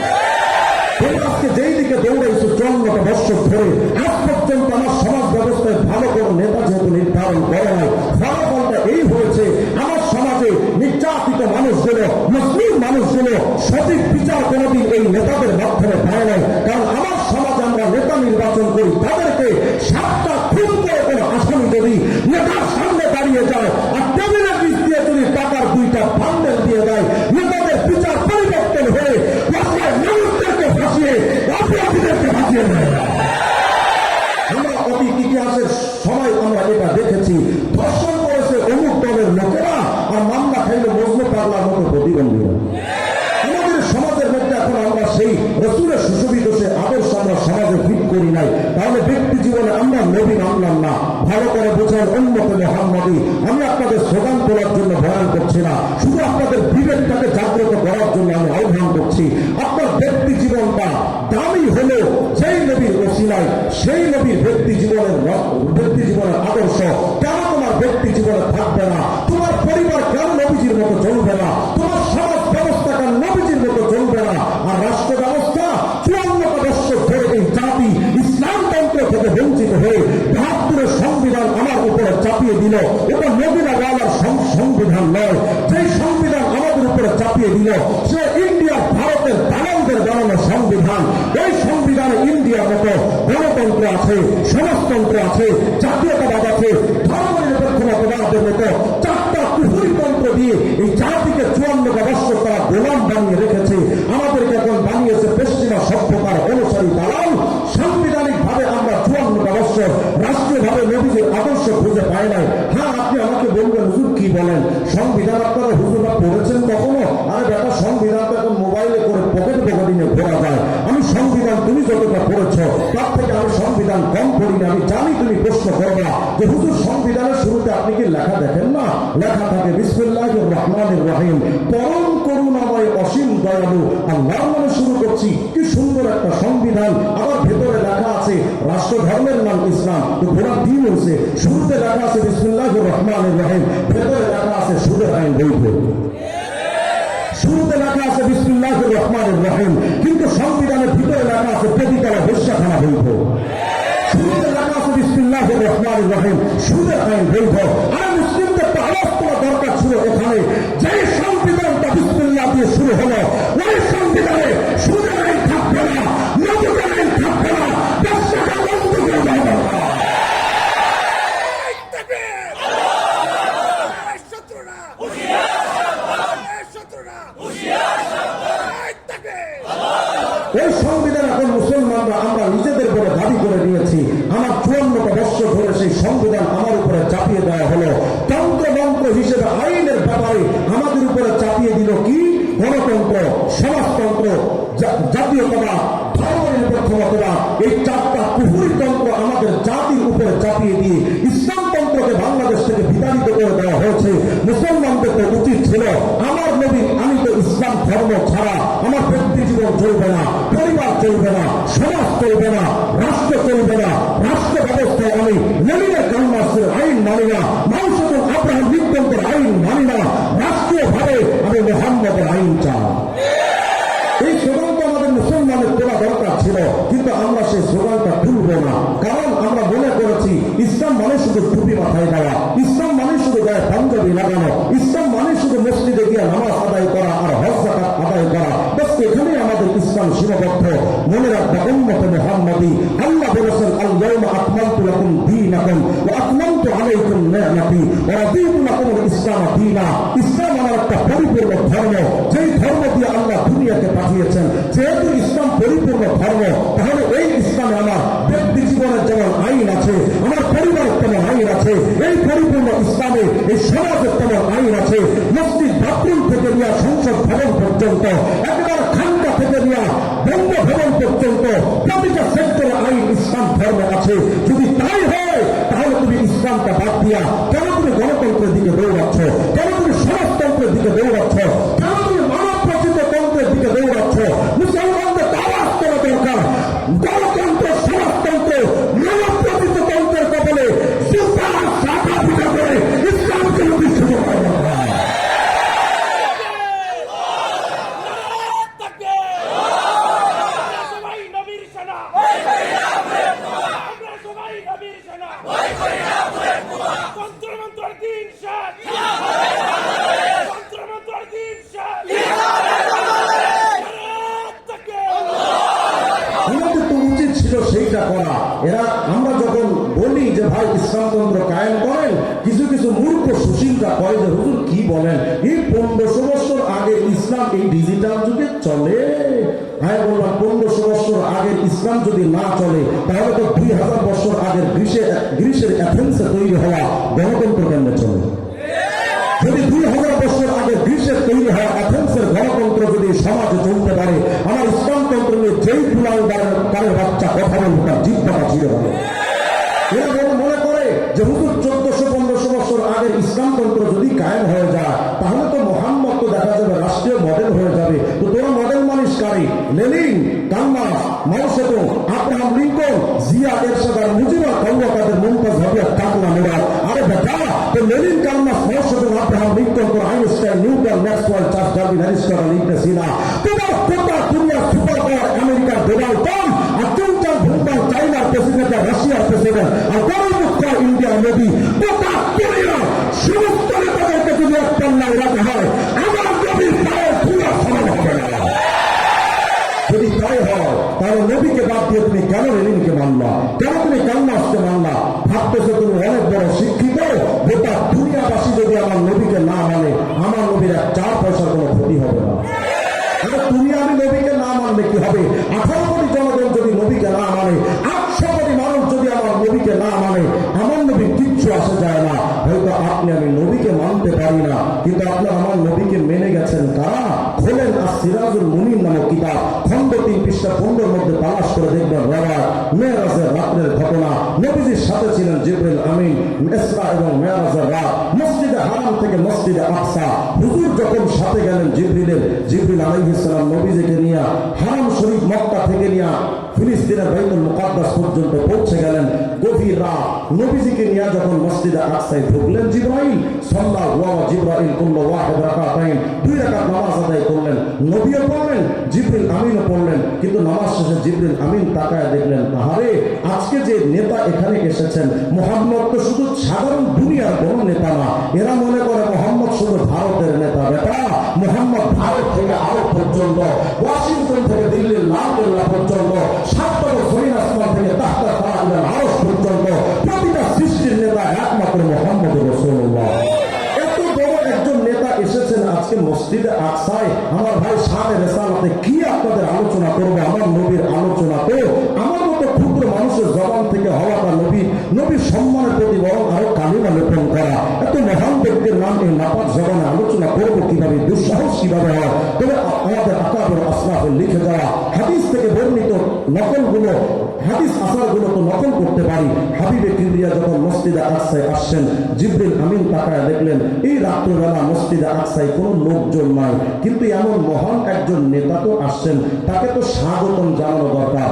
আজকে যেই দিকে দৌড়াইছে 54টা বছর ধরে, আজ পর্যন্ত আমার সমাজ ব্যবস্থায় ভালো কোনো নেতা যেহেতু নির্ধারণ করে নাই, ফলাফলটা এই হয়েছে, আমার সমাজে নির্যাতিত মানুষগুলো, মুসলিম মানুষগুলো সঠিক বিচার কোনোদিন এই নেতাদের মাধ্যমে পায় নাই। কারণ আমার সমাজে আমরা নেতা নির্বাচন করি, তাদেরকে 7টা খুন করে কোনো আসামি যদি নেতার সামনে দাঁড়িয়ে যায় আর টেবিলের নিচ দিয়ে যদি টাকার 2টা বান্ডেল দিয়ে দেয়, নেতাদের বিচার পরিবর্তন হয়ে মানুষদেরকে ফাঁসিয়ে অপরাধীদেরকে ফাঁসিয়ে দেয়। আমরা অতীত ইতিহাসের সময় আমরা এটা দেখেছি, ধর্ষণ করেছে অমুক দলের লোকেরা আর মামলা খাইলে মজনু পাগলার মতো প্রতিবন্ধীরা। আমাদের সমাজের মধ্যে এখন আমরা সেই রাসূলের সুশোভিত সে আদর্শ আমরা সমাজে ফিট করি নাই। তাহলে ব্যক্তি জীবনে আমরা নবী মানলাম না। ভালো করে বোঝার উম্মতে মুহাম্মাদী। আমি আপনাদের স্লোগান তোলার জন্য বয়ান করছি না, শুধু আপনাদের বিবেকটাকে জাগ্রত করার জন্য আমি আহ্বান করছি। আপনার ব্যক্তি জীবনটা দামি হলো যেই নবীর ওসিলায়, সেই নবীর ব্যক্তি জীবনের আদর্শ কেন তোমার ব্যক্তি জীবনে থাকবে না? তোমার পরিবার কেন নবীজির মতো চলবে না? তোমার সমাজ ব্যবস্থা কেন নবীজির মতো চলবে না? আর রাষ্ট্র ব্যবস্থা 54টা বছর ধরে এই জাতি ইসলামতন্ত্র থেকে বঞ্চিত হয়ে 72-এর সংবিধান আমার উপরে চাপিয়ে দিল। এটা নবীনাওয়ালার সংবিধান নয়। যেই সংবিধান আমাদের উপরে চাপিয়ে দিল সে ইন্ডিয়ার ভারতের দালালদের বানানো সংবিধান। এই সংবিধানে ইন্ডিয়ার মতো গণতন্ত্র আছে, সমাজতন্ত্র আছে, জাতীয়তাবাদ আছে, ধর্মনিরপেক্ষতাবাদের মতো 4টা কুহুরিতন্ত্র দিয়ে এই জাতিকে 54টা বছর তারা গোলাম বানিয়ে রেখেছে। আমাদেরকে এখন বানিয়েছে পশ্চিমা সভ্যতার অনুসারী দালাল। সাংবিধানিক ভাবে আমরা 54টা বছর রাষ্ট্রীয়ভাবে নবীজির আদর্শ খুঁজে পাই নাই। হ্যাঁ, আপনি আমাকে বলবেন হুজুর কি বলেন, সংবিধান আপনারা হুজুরা পড়েছেন কখনো? আরে বেটা, সংবিধান তো এখন মোবাইলে করে পকেটে নিয়ে ঘোরা যায়। আমি সংবিধান তুমি যতটা পড়েছ তার থেকে আমি সংবিধান সংবিধান কম পড়িনি, আমি জানি তুমি প্রশ্ন করবে যে হুজুর সংবিধানের শুরুতে আপনি কি লেখা দেখেন না? লেখা থাকে বিসমিল্লাহির রহমানির রহিম, পরম করুণাময় অসীম দয়ালু আল্লাহর নামে শুরু করছি। কি সুন্দর একটা সংবিধান। আবার ভেতরে লেখা আছে রাষ্ট্র ধর্মের নাম ইসলাম, তো ঘোড়ার দিন হচ্ছে। শুরুতে লেখা আছে বিসমিল্লাহির রহমানির রহিম, ভেতরে লেখা আছে সুদের আইন বৈধ। শুরুতে লেখা আছে বিসমিল্লাহির রহমানির রহিম, কিন্তু সংবিধানের ভিতরে লেখা আছে প্রতিকারা বেশ্যাখানা বৈধ। শুরুতে লেখা আছে বিসমিল্লাহির রহমানির রহিম, সুদের আইন বৈধ। আর মুসলিমদের তো আওয়াজ তোলা দরকার ছিল এখানে, যে সংবিধানটা বিসমিল্লাহ দিয়ে শুরু হলো, ওই সংবিধানে সুদের আইন থাকবে না, মদের আইন থাকবে না, বেশ্যাখানা বন্ধ করে দেওয়া দরকার। এই সংবিধান এখন মুসলমানরা আমরা নিজেদের বলে দাবি করে নিয়েছি। আমার 54টা বৎসর ধরে সেই সংবিধান আমার উপরে চাপিয়ে দেওয়া হলো। তন্ত্রমন্ত্র হিসেবে আইনের ব্যাপারে আমাদের উপরে চাপিয়ে দিল কি? গণতন্ত্র, সমাজতন্ত্র, জাতীয়তাবাদ, ধর্মনিরপেক্ষতা, এই 4টা কুহুরিতন্ত্র আমাদের জাতির উপরে চাপিয়ে দিয়ে ইসলামতন্ত্রকে বাংলাদেশ থেকে বিতাড়িত করে দেওয়া হয়েছে। মুসলমানদের তো উচিত ছিল, আমার নবী আমি তো ইসলাম ধর্ম ছাড়া আমার ব্যক্তি জীবন চলবে না, পরিবার চলবে না, সমাজ চলবে না, রাষ্ট্র চলবে না। রাষ্ট্র ব্যবস্থায় আমি লেনিনের কালমার্ক্সের আইন মানি না, মাউসেতুল আব্রাহাম লিঙ্কনের আইন মানি না, রাষ্ট্রীয়ভাবে আমি মুহাম্মদের আইন চাই। এই স্লোগান তো আমাদের মুসলমানের তোলা দরকার ছিল, কিন্তু আমরা সেই স্লোগানটা তুলব না। কারণ আমরা মনে করেছি ইসলাম মানে শুধু টুপি মাথায় দেওয়া, ইসলাম মানে শুধু গায়ে পাঞ্জাবি লাগানো, ইসলাম মানে শুধু মসজিদে গিয়ে নামাজ আদায় করা আর হজ যাকাত আদায় করা, বাস এখানেই আমাদের ইসলাম সীমাবদ্ধ। মনে রাখবা উম্মতে মুহাম্মাদি, আল্লাহ বলেছেন আল ইয়াউমা আকমালতু লাকুম দীনাকুম ওয়া আতমামতু আলাইকুম নি'মাতি ওয়া রাদিতু লাকুমুল ইসলাম দীনা। ইসলাম আমার একটা পরিপূর্ণ ধর্ম, যেই ধর্ম দিয়ে আল্লাহ দুনিয়াকে পাঠিয়েছেন। যেহেতু ইসলাম পরিপূর্ণ ধর্ম, তাহলে এই ইসলামে আমার ব্যক্তি জীবনের যেমন আইন আছে, আমার পরিবারের তেমন আইন আছে। এই পরিপূর্ণ ইসলামে এই সমাজের তেমন আইন আছে। মসজিদ বাথরুম থেকে নিয়ে সংসদ ভবন পর্যন্ত, একেবারে খানকা থেকে নিয়ে বঙ্গ ভবন পর্যন্ত প্রতিটা সেক্টরে আইন ইসলাম ধর্ম আছে। যদি তাই হয় তাহলে তুমি ইসলামটা বাদ দিয়া কেন তুমি গণতন্ত্রের দিকে দৌড়াচ্ছ? কেন তুমি সমাজতন্ত্রের দিকে দৌড়াচ্ছ? কেন তুমি মানব রচিত তন্ত্রের দিকে দৌড়াচ্ছ? মুসলমানদের দাওয়াত করা দরকার। গণতন্ত্র, সমাজতন্ত্র, মানব রচিত তন্ত্রের কবলে জুতার শাখা পিঠা করে ইসলামকে প্রতিষ্ঠিত করা দরকার। সেইটা করা। এরা আমরা যখন বলি যে ভাই ইসলামতন্ত্র কায়েম করেন, কিছু কিছু মূর্খ সুশীলরা কয় যে হুজুর কি বলেন, এই 1500 বছর আগে ইসলাম এই ডিজিটাল যুগে চলে। হ্যাঁ বললাম 1500 বছর আগের ইসলাম যদি না চলে, তাহলে তো 2000 বছর আগের গ্রিসের অ্যাথেন্সে তৈরি হওয়া গণতন্ত্র কেমনে চলে? যদি 2000 বছর আগে গ্রিসের তৈরি হওয়া অ্যাথেন্সের গণতন্ত্র যদি সমাজে চলতে পারে, আমার ইসলামতন্ত্র নিয়ে যেই পুলাউদারের বাচ্চা কথা বলবে তার জিহ্বাটা ছিঁড়ে হবে। এরা মনে করে যে হুজুর 1400-1500 বছর আগের ইসলামতন্ত্র যদি কায়েম হয়ে যায়, তাহলে তো মোহাম্মদ তো দেখা যাবে রাষ্ট্রীয় মডেল হয়ে যাবে। তো তোরা মডেল মানিস কারি? Lenin, Karl Marx, Mao Tse-tung, Abraham Lincoln, Zia Ershad আর মুজিবুর রহমান, মুমতাজ ভাবিয়া কাকলা মুরাদ। আরে বেটা, তো Lenin, Karl Marx, Mao Tse-tung, Abraham Lincoln, Einstein, Newton, Maxwell, Charles Darwin, Aristotle, Ibn Sina, তোমার গোটা দুনিয়ার সুপার পাওয়ার আমেরিকার ডোনাল্ড ট্রাম্প, আর চুনচান ভুমপান চাইনার প্রেসিডেন্ট, রাশিয়ার প্রেসিডেন্ট, আর গণমুক্ত ইন্ডিয়ার মোদি, গোটা দুনিয়া সমস্ত নেতাদেরকে যদি এক পাল্লায় রাখা হয়, আমার নবীর পায়ের ধুলা সমান হবে না। যদি তাই হয় তাহলে নবীকে বাদ দিয়ে তুমি কেন লেনিনকে মানলা? কেন তুমি কালমার্ক্সকে মানলা? ভাবতেছো তুমি অনেক বড় শিক্ষিত। গোটা দুনিয়াবাসী যদি আমার নবীকে না মানে, আমার নবীর 4 পয়সার কোনো ক্ষতি হবে না। তুমি আমি নবীকে না মানলে কি হবে? 18 কোটি জনগণ যদি নবীকে না মানে, 800 কোটি মানুষ যদি আমার নবীকে না মানে, আমার নবীর কিচ্ছু আসে যায় না। হয়তো আপনি আমি নবীকে মানতে পারি না, কিন্তু আপনার আমার নবীকে মেনে গেছেন কারা? খোলেন আর সিরাজুল মুনির নামক কিতাব, খন্ড খণ্ড 3 পৃষ্ঠা 15 মধ্যে তালাশ করে দেখবেন রাওয়াত মেরাজের রাতের ঘটনা। নবীজির সাথে ছিলেন জিবরিল আমিন। ইসরা এবং মেরাজের রাত মসজিদে হারাম থেকে মসজিদে আকসা। হুজুর যখন সাথে গেলেন জিবরিল আলাইহিস সালাম নবীজিকে নিয়ে হারাম শরীফ মক্কা থেকে নিয়ে ফিলিস্তিনের বাইতুল মুকাদ্দাস পর্যন্ত পৌঁছে গেলেন। গভীর রাত নবীজিকে নিয়ে যখন মসজিদে আকসায় ঢুকলেন, জিবরাইল সাল্লাল্লাহু ওয়া জিবরাইল কুল্লু ওয়াহিদ রাকাতাইন 2 রাকাত নামাজ আদায় করলেন। নবীও পড়লেন, জিবরিল আমিনও পড়লেন। কিন্তু নামাজ শেষে জিবরিল আমিন তাকায় দেখলেন, আহারে আজকে যে নেতা এখানে এসেছেন, মুহাম্মদ তো শুধু সাধারণ দুনিয়ার কোন নেতা না। এরা মনে করে মুহাম্মদ শুধু ভারতের নেতা। বেটা, মুহাম্মদ ভারত থেকে আরব পর্যন্ত, ওয়াশিংটন থেকে দিল্লির লালকেল্লা পর্যন্ত, 7 জমিন আসমান থেকে তাহতা ফারাইল আরশ পর্যন্ত প্রতিটা সৃষ্টির নেতা একমাত্র মুহাম্মদ রাসূলুল্লাহ। এত বড় একজন নেতা এসেছেন আজকে মসজিদে আকসায়। আমার ভাই শানে রিসালাতে কি আপনাদের আলোচনা করব? আমার নবীর আলোচনা তো আমার মতো ক্ষুদ্র মানুষের জবান থেকে হওয়াটা নবীর সম্মানের প্রতি বরং আরো কালিমা লেপন করা। এত মহান ব্যক্তির নাম এই নাপাক জবানে আলোচনা করব কিভাবে, দুঃসাহস কিভাবে হয়? তবে আমাদের আকাবের আসলাফে লিখে যাওয়া হাদিস থেকে বর্ণিত নকলগুলো, হাদিস আসারগুলো তো নকল করতে পারি। হাবিবে কিবরিয়া যখন মসজিদে আকসায় আসছেন, জিবরিল আমিন তাকায় দেখলেন এই রাত্রিবেলা মসজিদে আকসায় কোনো লোকজন নাই, কিন্তু এমন মহান একজন নেতা তো আসছেন, তাকে তো স্বাগতম জানানো দরকার,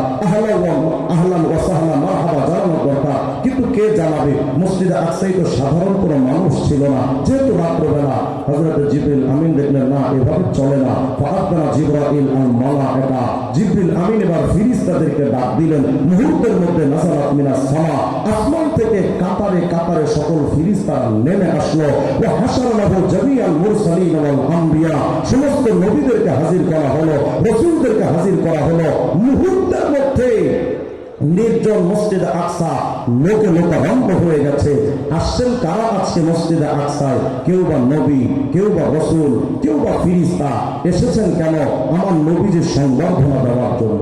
আহলান ওয়া সাহলান মারহাবা জানানো দরকার। কিন্তু কে জানাবে? মসজিদে আকসায় তো সাধারণ কোনো মানুষ ছিল না, যেহেতু রাত্রিবেলা। হযরত জিবরিল আমিন দেখলেন না, এভাবে চলে না। ফাআদনা জিবরাইল আল মালায়েকা, জিবরিল আমিন এবার ফেরেশতাদেরকে ডাক দিলেন। মুহূর্তের মধ্যে নাযারাত মিনাস সামা, আসমান থেকে কাতারে কাতারে সকল ফেরেশতারা নেমে আসলো। ওয়া হাশারাহু জামিআল মুরসালিন ওয়াল আম্বিয়া, সমস্ত নবীদেরকে হাজির করা হলো, রাসূলদেরকে হাজির করা হলো। মুহূর্তের মধ্যে নির্জন মসজিদে আকসা লোকে লোকারম্ভ হয়ে গেছে। আসছেন কারা আজকে মসজিদে আকসায়? কেউ বা নবী, কেউ বা রাসূল, কেউ বা ফেরেশতা। এসেছেন কেন? আমার নবীজির সংবর্ধনা দেওয়ার জন্য।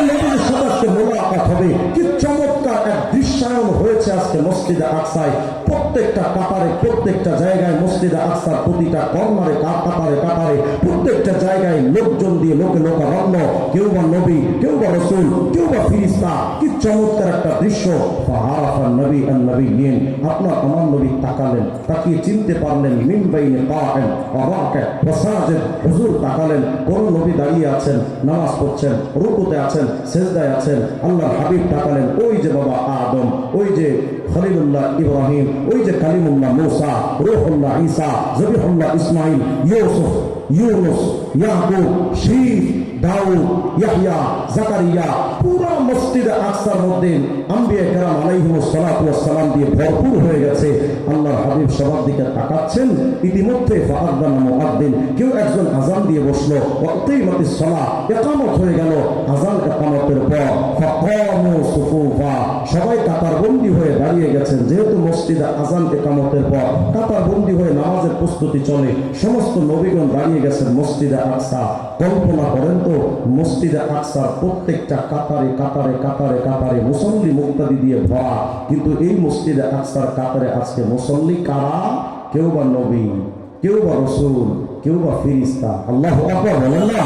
নবীজির সাথে আজকে মোলাকাত হবে। কি চমৎকার এক দৃশ্যায়ন হয়েছে আজকে মসজিদে আকসায়। প্রত্যেকটা কাতারে, প্রত্যেকটা জায়গায় মসজিদে আকসার প্রতিটা কর্নারে কাতারে কাতারে প্রত্যেকটা জায়গায় লোকজন দিয়ে লোকে লোকারণ্য। কেউ বা নবী, কেউ বা রাসূল, কেউ বা ফেরেশতা। কি চমৎকার একটা দৃশ্য। ফাআরাফান নবী আন নবিয়্যিন, আপনার আমার নবী তাকালেন, তাকিয়ে চিনতে পারলেন। মিন বাইনি কাইম ওয়া রাকা ওয়া সাজিদ, হুজুর তাকালেন, কোন নবী দাঁড়িয়ে আছেন, নামাজ পড়ছেন, রুকুতে আছেন, সেজদায় আছেন। আল্লাহর হাবিব তাকালেন, ওই যে বাবা আদম, ওই যে খলিলুল্লাহ ইব্রাহিম, ওই যে কালিমুল্লাহ মূসা, রূহুল্লাহ ঈসা, জবিহুল্লাহ ইসমাঈল, ইউসুফ, ইউনুস, ইয়াকুব, শীস, দাউদ, ইয়াহইয়া, জাকারিয়া। পুরো মসজিদে আকসার মধ্যে আম্বিয়া কেরাম আলাইহিমুস সালাতু ওয়াস সালাম দিয়ে ভরপুর হয়ে গেছে। আল্লাহর হাবিব সবার দিকে তাকাচ্ছেন। ইতিমধ্যে ফাআযানা মুআদ্দিন, কেউ একজন আযান দিয়ে বসলো। ওয়াকিমাতিস সালাহ, ইকামত হয়ে গেল। আযান ইকামতের পর ফাকামু সুফুফা, সবাই কাতারবন্দি হয়ে দাঁড়িয়ে গেছেন। যেহেতু মসজিদে আযান ইকামতের পর কাতারবন্দি হয়ে নামাজের প্রস্তুতি চলে, সমস্ত নবীগণ দাঁড়িয়ে গেছেন মসজিদে আকসা। কল্পনা করেন তো, মসজিদে আকসার প্রত্যেকটা কাতারে কাতারে কাতারে কাতারে মুসল্লি মুক্তাদি দিয়ে ভরা, কিন্তু এই মসজিদে আকসার কাতারে আজকে মুসল্লি কারা? কেউ বা নবী, কেউ বা রাসূল, কেউ বা ফেরেশতা। আল্লাহু আকবার বলেন না?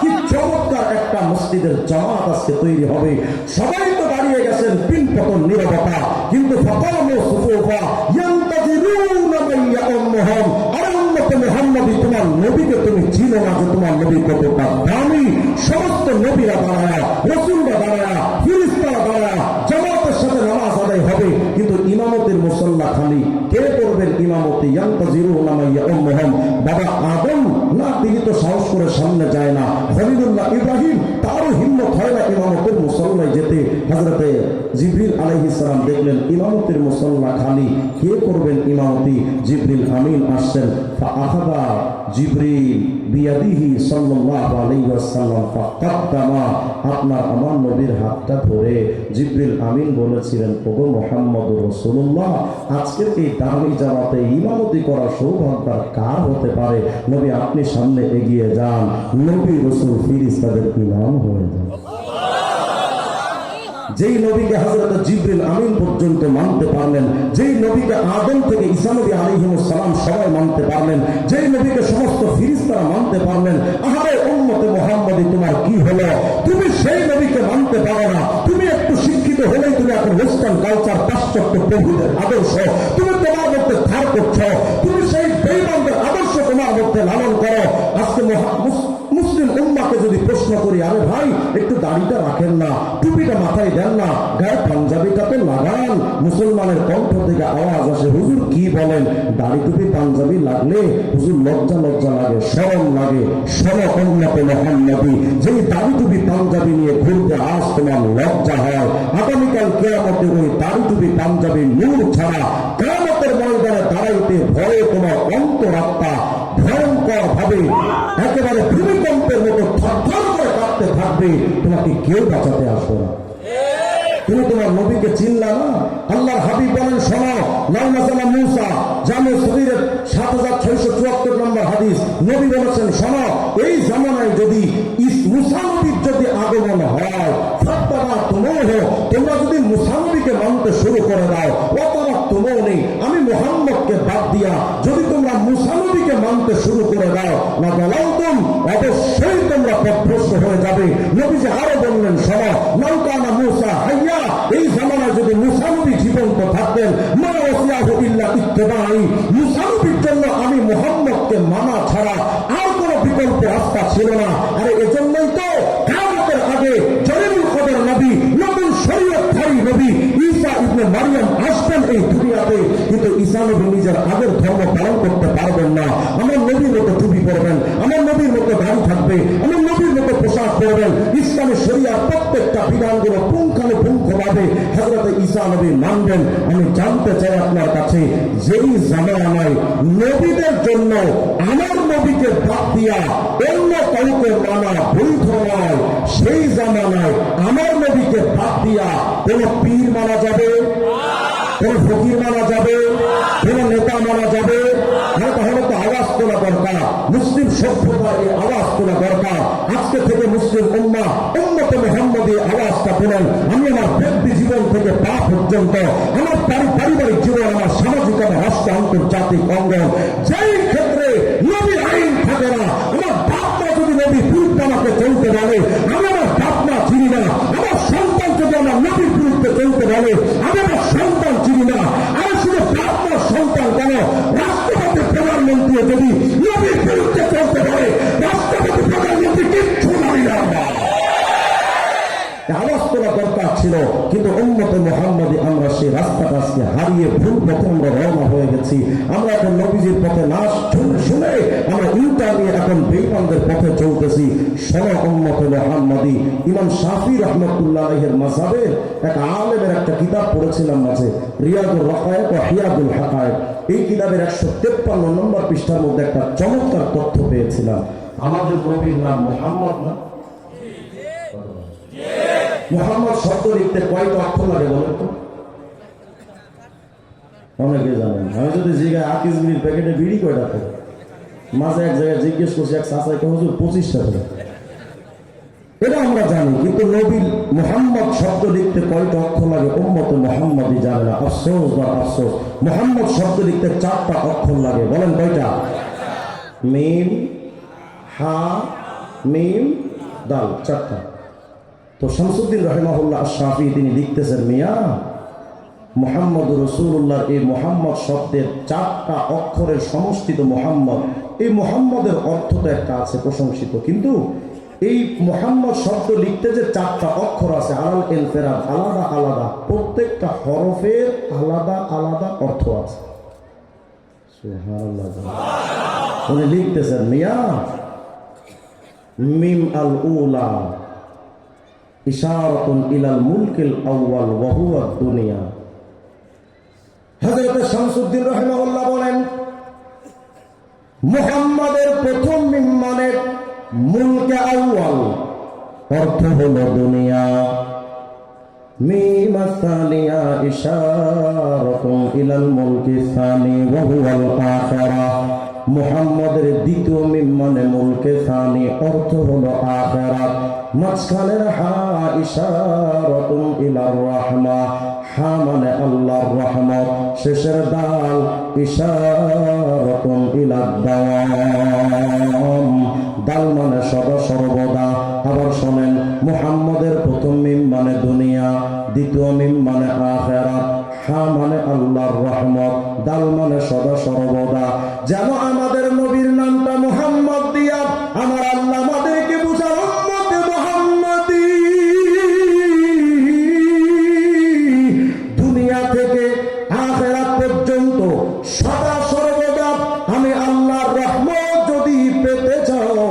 কি চমৎকার একটা মসজিদের জামাত আজকে তৈরি হবে। সবাই তো দাঁড়িয়ে গেছেন, পিনপতন নীরবতা, কিন্তু ফাকামু সুফুফা ইয়ান্তাজিরুনা মাইয়া উম্মুহুম। আরে উম্মতে মুহাম্মাদি, তোমার নবীকে তুমি চিনো না যে তোমার নবী কতটা দামি? সমস্ত নবীরা দাঁড়ায়া, রাসূলরা দাঁড়ায়া, ফেরেশতারা দাঁড়ায়া জামাতের সাথে নামাজ আদায় হবে, কিন্তু ইমামতের মুসল্লা খালি। কে করবেন ইমামতি? ইয়ান্তাজিরুনা মাইয়া উম্মুহুম। বাবা আদম না, তিনি তো সাহস করে সামনে যায় না। খলিলুল্লাহ ইব্রাহিম, তারও হিম্মত হয় না ইমামতের মুসল্লায় যেতে। হযরতে জিবরিল আলাইহিস সালাম দেখলেন ইমামতের মুসল্লা খালি, কে করবেন ইমামতি? জিবরিল আমিন আসছেন। ফাআখাযা জিবরিল বিয়াদিহি সাল্লাল্লাহু আলাইহি ওয়াসাল্লাম ফাকাদ্দামা, আপনার আমার নবীর হাতটা ধরে জিবরিল আমিন বলেছিলেন, ওগো মুহাম্মদুর রাসূলুল্লাহ, আজকের এই দামি জামাতে ইমামতি করার সৌভাগ্য কার হতে পারে? নবী আপনি সামনে এগিয়ে যান, নবী রাসূল ফেরেশতাদের ইমাম হয়ে যান। যেই নবীকে হযরত জিবরিল আমিন পর্যন্ত মানতে পারলেন, যেই নবীকে আদম থেকে ঈসা নবী আলাইহিস সালাম সবাই মানতে পারলেন, যেই নবীকে সমস্ত ফেরেশতারা মানতে পারলেন, আহারে উম্মতে মুহাম্মাদি তোমার কি হলো? তুমি সেই নবীকে মানতে পারো না। তুমি একটু শিক্ষিত হলেই তুমি এখন ওয়েস্টার্ন কালচার, পাশ্চাত্য প্রভুদের আদর্শ তুমি তোমার মধ্যে ধার করছো। তুমি সেই বেঈমানদের আদর্শ তোমার মধ্যে লালন করো। আজকে মুসলিম উম্মাকে যদি প্রশ্ন করি, আরে ভাই একটু দাড়িটা রাখেন না, টুপিটা মাথায় দেন না, গায়ে পাঞ্জাবিটা তো লাগান, মুসলমানের কণ্ঠ থেকে আওয়াজ আসে, হুজুর কি বলেন? দাড়ি টুপি পাঞ্জাবি লাগলে হুজুর লজ্জা লজ্জা লাগে, শরম লাগে। শোনো উম্মতে মুহাম্মাদি, যেই দাড়ি টুপি পাঞ্জাবি নিয়ে ঘুরতে আজ তোমার লজ্জা হয়, আগামীকাল কিয়ামতে ওই দাড়ি টুপি পাঞ্জাবি নূর ছাড়া কিয়ামতের ময়দানে দাঁড়াইতে ভয়ে তোমার অন্তরাত্মা ভয়ঙ্কর ভাবে একেবারে ভূমিকম্পের মতো থরথর করে কাঁপতে থাকবে। তোমাকে কেউ বাঁচাতে আসবে না। তুমি তোমার নবীকে চিনলা না? আল্লাহর হাবিব বলেন, শোনো, লাউনাজালা মুসা জামে সগীরের 7674 নম্বর হাদিস, নবী বলেছেন, শোনো, এই জামানায় যদি মুসা নবীর যদি আগমন হয়, তোমরা যদি মুসা নবীকে মানতে শুরু করে দাও, অতরা তোমরাও নেই, আমি মুহাম্মদকে বাদ দিয়া যদি তোমরা মুসা নবীকে মানতে শুরু করে দাও, না গেলাম অবশ্যই তোমরা পথভ্রষ্ট হয়ে যাবে। নবীজি আরো বললেন, শোনো, লাউকানা মুসা হাইয়া, এই জামানায় যদি মুসা নবী জীবন্ত থাকতেন, মা ওয়াসিয়াহু ইল্লা ইত্তিবাই, মুসা নবীর জন্য আমি মুহাম্মদকে মানা ছাড়া আর কোন বিকল্প রাস্তা ছিল না। আরে এজন্যই তো কিয়ামতের আগে জলিলুল কদর নবী, নতুন শরীয়তধারী নবী ঈসা ইবনে মারইয়াম আসবেন এই দুনিয়াতে, কিন্তু ঈসা নবী নিজের আগের ধর্ম পালন করতে পারবেন না। আমার নবীর মতো টুপি পরবেন, আমার নবীর মতো দাড়ি থাকবে, আমার নবীর মতো পোশাক পরবেন, ইসলামী শরিয়ার প্রত্যেকটা বিধানগুলো পুঙ্খানুপুঙ্খভাবে হযরত ঈসা নবী মানবেন। আমি জানতে চাই আপনার কাছে, যেই জামানায় নবীদের জন্য আমার নবীকে বাদ দিয়া অন্য কাউকে মানা বৈধ নয়, সেই জামানায় আমার নবীকে বাদ দিয়া কোন পীর মানা যাবে, কোন ফকির মানা যাবে, কোন নেতা মানা যাবে? তাহলে তো আওয়াজ তোলা দরকার, মুসলিম সভ্যতার এই আওয়াজ তোলা দরকার। আজকে থেকে মুসলিম উম্মা, উম্মতে মুহাম্মদী আওয়াজটা তোলেন। আমি আমার ব্যক্তি জীবন থেকে পা পর্যন্ত, আমার পারিবারিক জীবন, আমার সামাজিক, আমার রাষ্ট্র, আন্তর্জাতিক অঙ্গন, যেই ক্ষেত্রে নবীর আইন থাকে না, আমার বাপমা যদি নবী বিরুদ্ধে আমাকে চলতে বলে, আমি আমার বাপমা চিনি না। আমার সন্তান যদি আমার নবীর বিরুদ্ধে চলতে বলে, আমি আমার সন্তান চিনি না। আমি শুধু বাপমার সন্তান কেন, রাষ্ট্রপতি প্রধানমন্ত্রী যদি নবীর বিরুদ্ধে চলতে পারে, রাষ্ট্রপতি প্রধানমন্ত্রী কিচ্ছু জানি না। আওয়াজ তোলা দরকার ছিল, কিন্তু উম্মতে মুহাম্মাদি আমরা সেই রাস্তাটা আজকে হারিয়ে ভুল পথে আমরা রওনা হয়ে গেছি। আমরা এখন নবীজির পথে না শুনে আমরা উল্টা নিয়ে এখন বেঈমানদের পথে চলতেছি। শোনো উম্মতে মুহাম্মাদি, ইমাম শাফি রাহমাতুল্লাহ আলাইহির মাযহাবের এক আলেমের একটা কিতাব পড়েছিলাম মাঝে, রিয়াদুর রাকায়েক ওয়া হিয়াদুল হাকায়েক। এই কিতাবের 153 নম্বর পৃষ্ঠার মধ্যে একটা চমৎকার তথ্য পেয়েছিলাম। আমাদের নবীর নাম মুহাম্মদ না? মুহাম্মদ শব্দ লিখতে কয়টা অক্ষর লাগে বলেন তো? অনেকে জানেন। আমি যদি জিজ্ঞাসা আকিস বিড়ির প্যাকেটে বিড়ি কয়টা থাকে, মাঝে এক জায়গায় জিজ্ঞেস করছি এক চাচাইকে, হুজুর 25টা করে। এটা আমরা জানি, কিন্তু নবী মুহাম্মদ শব্দ লিখতে কয়টা অক্ষর লাগে উম্মতে মুহাম্মাদি জানে না। আফসোস বা আফসোস, মুহাম্মদ শব্দ লিখতে 4টা অক্ষর লাগে। বলেন কয়টা? মিম, হা, মিম, দাল, 4টা। তো শামসুদ্দিন রাহিমাহুল্লাহ আশ-শাফি তিনি লিখতেছেন, মিয়া মুহাম্মদ রাসূলুল্লাহ এই মুহাম্মদ শব্দের 4টা অক্ষরের সমষ্টিত মুহাম্মদ। এই মুহাম্মদের অর্থ তো একটা আছে প্রশংসিত, কিন্তু এই মুহাম্মদ শব্দ লিখতে যে 4টা অক্ষর আছে, আলাল ইনফিরাদ, আলাদা আলাদা, প্রত্যেকটা হরফের আলাদা আলাদা অর্থ আছে। সুবহানাল্লাহ। উনি লিখতেছেন, মিয়া মিম আল উলা ইশারাতুন ইলাল মুলকিল আউয়াল ওয়া হুয়া দুনিয়া। হযরত শামসুদ্দিন রাহিমাহুল্লাহ বলেন, মুহাম্মাদের প্রথম মিম মানে মুলকে আউয়াল, অর্থ হলো দুনিয়া। মিম সানিয়া ইশারাতুন ইলাল মুলকি সানি ওয়া হুয়াল আখিরা। মুহাম্মাদের দ্বিতীয় মিম মানে মুলকে সানি, অর্থ হলো আখিরাত। মাঝখানের হা ইশারাতুন ইলার রাহমা, হা মানে আল্লাহর রহমত, শেষের দাল ইশারাতুন ইলাদ দাওয়াম, দাল মানে সদা সর্বদা। আবার শোনেন, মুহাম্মদের প্রথম মিম মানে দুনিয়া, দ্বিতীয় মিম মানে আখিরাত, হা মানে আল্লাহর রহমত, দাল মানে সদা সর্বদা। যেন আমাদের নবীর নামটা মুহাম্মদ দিয়া আমার আল্লাহ আমাদেরকে বুঝার উম্মতে মুহাম্মদী, দুনিয়া থেকে আখিরাত পর্যন্ত সদা সর্বদা আমি আল্লাহর রহমত যদি পেতে চাও,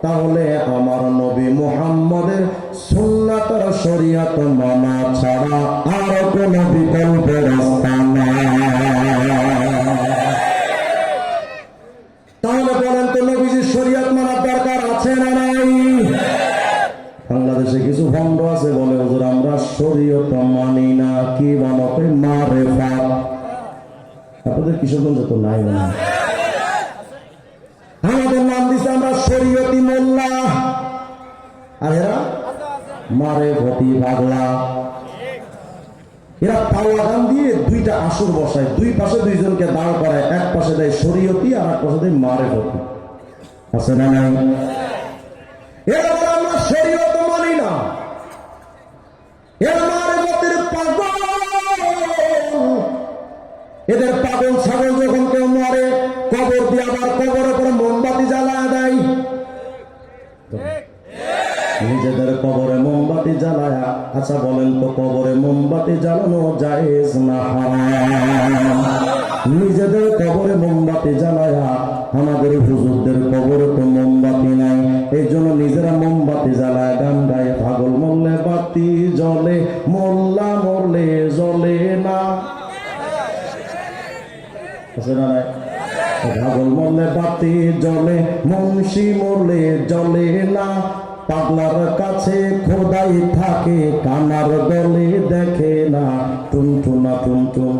তাহলে আমার নবী মুহাম্মদের সুন্নাত আর শরীয়ত মানা ছাড়া আর কোনো বিকল্প রাস্তা নাই। তাহলে বলেন তো, নবীজির শরীয়ত মানার দরকার আছে না নাই? বাংলাদেশে কিছু ভণ্ড আছে বলে, হুজুর আমরা শরীয়ত মানি না, কি বানাতে মারেফাত। আপনাদের কিশোরগঞ্জ তো নাই না, আমাদের নাম দিছে আমরা শরীয়তি মোল্লা, আর এরা মারেফতি পাগলা। এরা পাওয়া গান দিয়ে দুইটা আসর বসায়, দুই পাশে দুইজনকে দাঁড় করায়, এক পাশে দেয় শরীয়তি আর এক পাশে দেয় মারেফতি। আছে না নাই? এরা বলে আমরা শরীয়ত মানি না, এরা মারেফতের পাগল। এদের পাগল ছাগল যখন কেউ মরে, কবর দিয়ে আবার কবরের পরে মোমবাতি জ্বালায় দেয়, নিজেদের কবরে মোমবাতি জ্বালায়। আচ্ছা বলেন তো, কবরে মোমবাতি জ্বালানো জায়েজ না হারাম? নিজেদের কবরে মোমবাতি জ্বালায়, আমাদের হুজুরদের কবরে তো মোমবাতি নাই, এই জন্য নিজেরা মোমবাতি জ্বালায়, গান গায়ে, পাগল মরলে বাতি জ্বলে, মোল্লা মরলে জ্বলে না। পাগল মরলে বাতি জ্বলে, মুন্সি মরলে জ্বলে না, পাগলার কাছে খোদাই থাকে, কানার গলে দেখে না, টুনটুনা টুনটুন।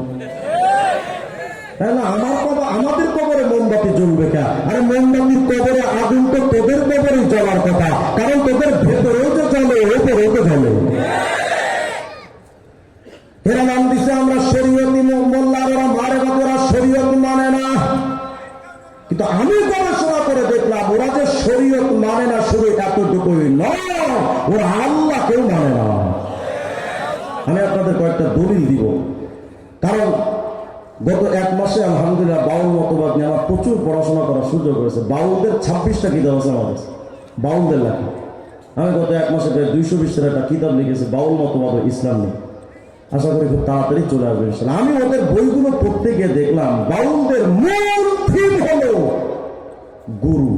আমার কবর, আমাদের কবরে মোমবাতি জ্বলবে কে? আরে মোমবাতির কবরে আগুন তো তোদের কবরেই জ্বলার কথা, কারণ তোদের ভেতরেও যে জ্বলে, ওপরেও তো জ্বলে। এরা নাম দিছে আমরা শরীয়তি মোল্লা, ওরা মারে বাবা শরীয়ত মানে না। কিন্তু আমি গবেষণা করে দেখলাম, ওরা যে শরীয়ত মানে না শুধু এতটুকুই নয়, ওরা আল্লাহ কেউ মানে না। আমি আপনাদের কয়েকটা দলিল দিব, কারণ গত এক মাসে আলহামদুলিল্লাহ বাউল মতবাদ নিয়ে আমার প্রচুর পড়াশোনা করার সুযোগ হয়েছে। বাউলদের 26টা কিতাব আছে আমার কাছে, বাউলদের লেখা। আমি গত এক মাসে প্রায় 220 একটা কিতাব লিখেছি বাউল মতবাদ ও ইসলাম নিয়ে। আশা করি খুব তাড়াতাড়ি চলে আসবে ইনশাআল্লাহ। আমি ওদের বইগুলো পড়তে গিয়ে দেখলাম, বাউলদের মূল থিম হলো গুরু,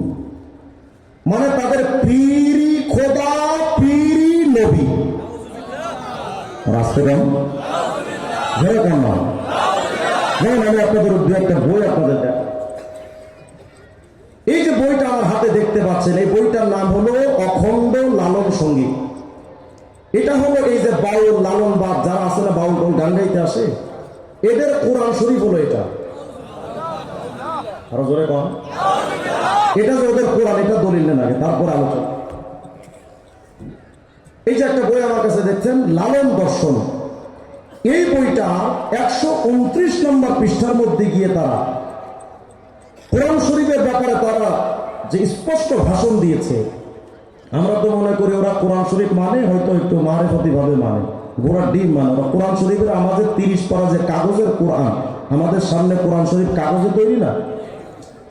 মানে তাদের পীরি খোদা, পীরি নবী। রাস্তা কেন ধরে কেন? আমি আপনাদের দু একটা বই আপনাদের দেখ। এই যে বইটা আমার হাতে দেখতে পাচ্ছেন, এই বইটার নাম হলো অখণ্ড লালন সঙ্গীত। এটা হলো এই যে বাউল লালন বাদ যারা আছে না, বাউল গান গাইতে আসে, এদের কোরআন শরীফ হলো এটা। আরো জোরে কন, এটা যে ওদের কোরআন, এটা দলিল না আগে, তারপর আলোচনা। এই যে একটা বই আমার কাছে দেখছেন, লালন দর্শন, এই বইটা 129 নম্বর পৃষ্ঠার মধ্যে গিয়ে তারা কোরআন শরীফের ব্যাপারে তারা যে স্পষ্ট ভাষণ দিয়েছে। আমরা তো মনে করি ওরা কোরআন শরীফ মানে হয়তো একটু মারেফতি ভাবে মানে, গোড়ার ডিম মানে। ওরা কোরআন শরীফের আমাদের 30 পারা যে কাগজের কোরআন, আমাদের সামনে কোরআন শরীফ কাগজে তৈরি না।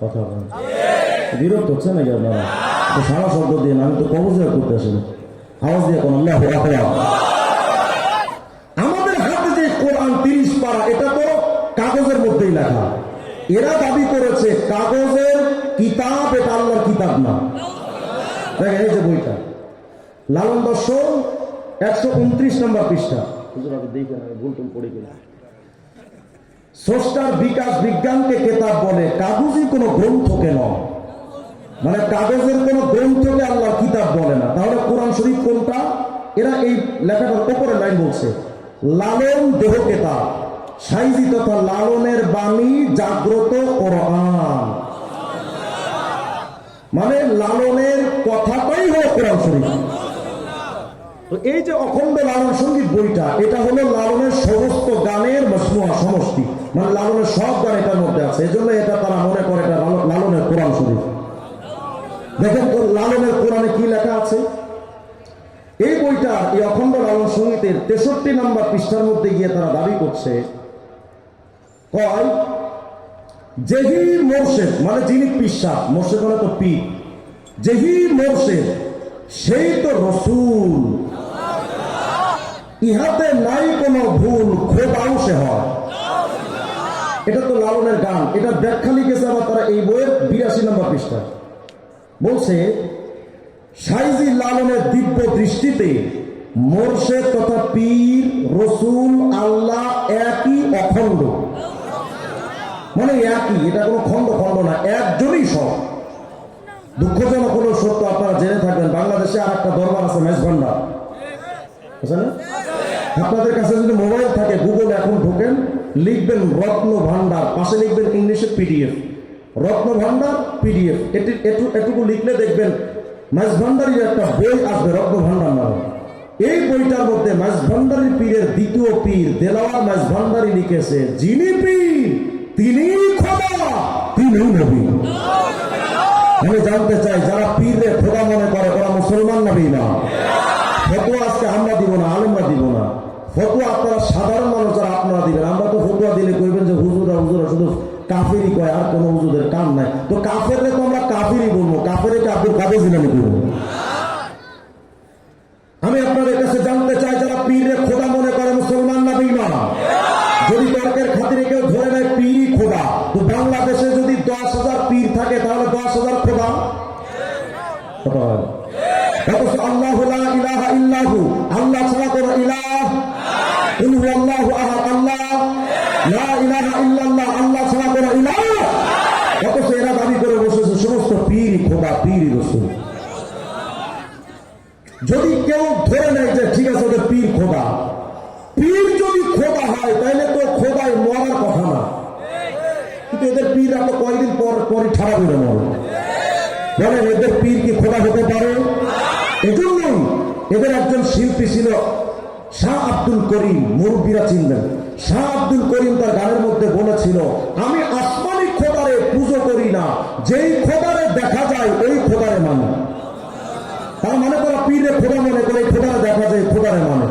কথা বলেন, বিরক্ত হচ্ছে নাকি আপনারা? সারা শব্দ দিয়ে না, আমি তো কবজে করতে আসি না, আওয়াজ দিয়ে কোন আল্লাহু আকবার। আমাদের হাতে যে কোরআন 30 পারা, এটা তো কাগজের মধ্যেই লেখা। এরা দাবি করেছে কাগজের কিতাব, এটা আল্লাহর কিতাব না। দেখেন এই যে বইটা লালন দর্শন 129 নম্বর পৃষ্ঠা, স্রষ্টার বিকাশ বিজ্ঞানকে কেতাব বলে, কাগজই কোনো গ্রন্থকে নয়, মানে কাগজের কোনো গ্রন্থকে আল্লাহর কিতাব বলে না। তাহলে কোরআন শরীফ কোনটা? এরা এই লেখাটার উপরে লাইন বলছে, লালন দেহ কেতাব, সাইজি তথা লালনের বাণী জাগ্রত কোরআন, মানে লালনের কথাটাই হলো কোরআন শরীফ। তো এই যে অখণ্ড লালন সঙ্গীত বইটা, এটা হলো লালনের সমস্ত গানের মজমুয়া, সমষ্টি, মানে লালনের সব গান এটার মধ্যে আছে। এই জন্য এটা তারা মনে করে এটা লালনের কোরআন শরীফ। দেখেন তো লালনের কোরআনে কি লেখা আছে। এই বইটা, এই অখণ্ড লালন সঙ্গীতের 63 নম্বর পৃষ্ঠার মধ্যে গিয়ে তারা দাবি করছে, কয় যেহি মোর্শেদ, মানে যিনি পিসা, মোর্শেদ মানে তো পীর, যেহি মোর্শেদ সেই তো রসুল, ইহাতে নাই কোনো ভুল, খোদাও সে হয়। এটা তো লালনের গান, এটা ব্যাখ্যা লিখেছে আবার তারা এই বইয়ের 82 নম্বর পৃষ্ঠা। বলছে সাইজি লালনের দিব্য দৃষ্টিতে মোর্শেদ তথা পীর, রসুল, আল্লাহ একই, অখণ্ড, মানে একই, এটা কোনো খণ্ড খণ্ড না, একজনই সব। দুঃখজনক হলো সত্য, আপনারা জেনে থাকবেন, বাংলাদেশে আর একটা দরবার আছে মেজভান্ডার, আছে না? আপনাদের কাছে যদি মোবাইল থাকে, গুগলে এখন ঢোকেন, লিখবেন রত্ন ভান্ডার, পাশে লিখবেন ইংলিশে পিডিএফ, রত্ন ভান্ডার পিডিএফ, এটুকু লিখলে দেখবেন মেজভান্ডারির একটা বই আসবে, রত্ন ভান্ডার নামে। এই বইটার মধ্যে মেজভান্ডারি পীরের দ্বিতীয় পীর দেলাওয়ার মেজভান্ডারি লিখেছে, যিনি পীর তিনি খোদা, তিনি নবী। আমি জানতে চাই, যারা পীরে খোদা মনে করে ওরা মুসলমান না বেঈমান? ফতোয়া আজকে আমরা দিব না, আলেমরা দিব না। ফতোয়া আপনারা সাধারণ মানুষ যারা আপনারা দিবেন। আমরা তো ফতোয়া দিলে কইবেন যে হুজুরা শুধু কাফেরই কয়, আর কোনো হুজুরের কাম নাই। তো কাফেররে তো আমরা কাফেরই বলবো, কাফেরকে আব্দুল কাদের জিলানী বলবো। আমি আপনাদের কাছে জানতে চাই, যারা পীরে খোদা মনে করে মুসলমান না বেঈমান? যদি তর্কের খাতিরে কেউ ধরে নেয় পীরই খোদা, তো বাংলাদেশে যদি 10,000 পীর থাকে তাহলে 10,000 খোদা। অথচ আল্লাহু লা ইলাহা ইল্লাহু, আল্লাহ ছাড়া কোনো ইলাহ, কুল হুয়াল্লাহু আহাদ, আল্লাহ লা ইলাহা ইল্লাল্লাহ, আল্লাহ ছাড়া কোনো ইলাহ। অথচ এরা দাবি করে বসেছে সমস্ত পীরই খোদা, পীরই রাসূল। যদি কেউ ধরে নেয় যে ঠিক আছে ওদের পীর খোদা, পীর যদি খোদা হয় তাহলে তো খোদায় মরার কথা না, কিন্তু এদের পীররা তো কয়েকদিন পরই ঠাড়া করে মরে। বলেন এদের পীর কি খোদা হতে পারে? এজন্যই এদের একজন শিল্পী ছিল শাহ আব্দুল করিম, মুরব্বীরা চিনবেন। শাহ আব্দুল করিম তার গানের মধ্যে বলেছিল, আমি আসমানি খোদারে পুজো করি না, যেই খোদারে দেখা যায় ওই খোদারে মানে। তার মানে তারা পীরে খোদা মনে করে, খোদারে দেখা যায় খোদারে মানে।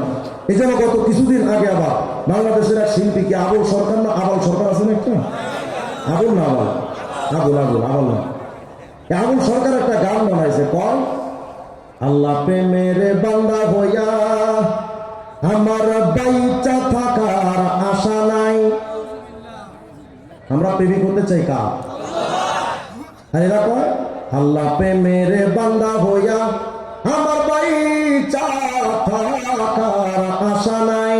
এই জন্য গত কিছুদিন আগে আবার বাংলাদেশের এক শিল্পীকে আবুল সরকার, না আবুল সরকার আছে না একটা, আবুল না আবুল না, আবুল সরকার একটা গান বানাইছে, কল আল্লাহ প্রেমের বান্দা হইয়া আমার বাইচা থাকার আশা নাই। আমরা প্রেমিক হতে চাই কার? আর এরা কয় আল্লাহ প্রেমের বান্দা হইয়া আমার বাইচা থাকার আশা নাই,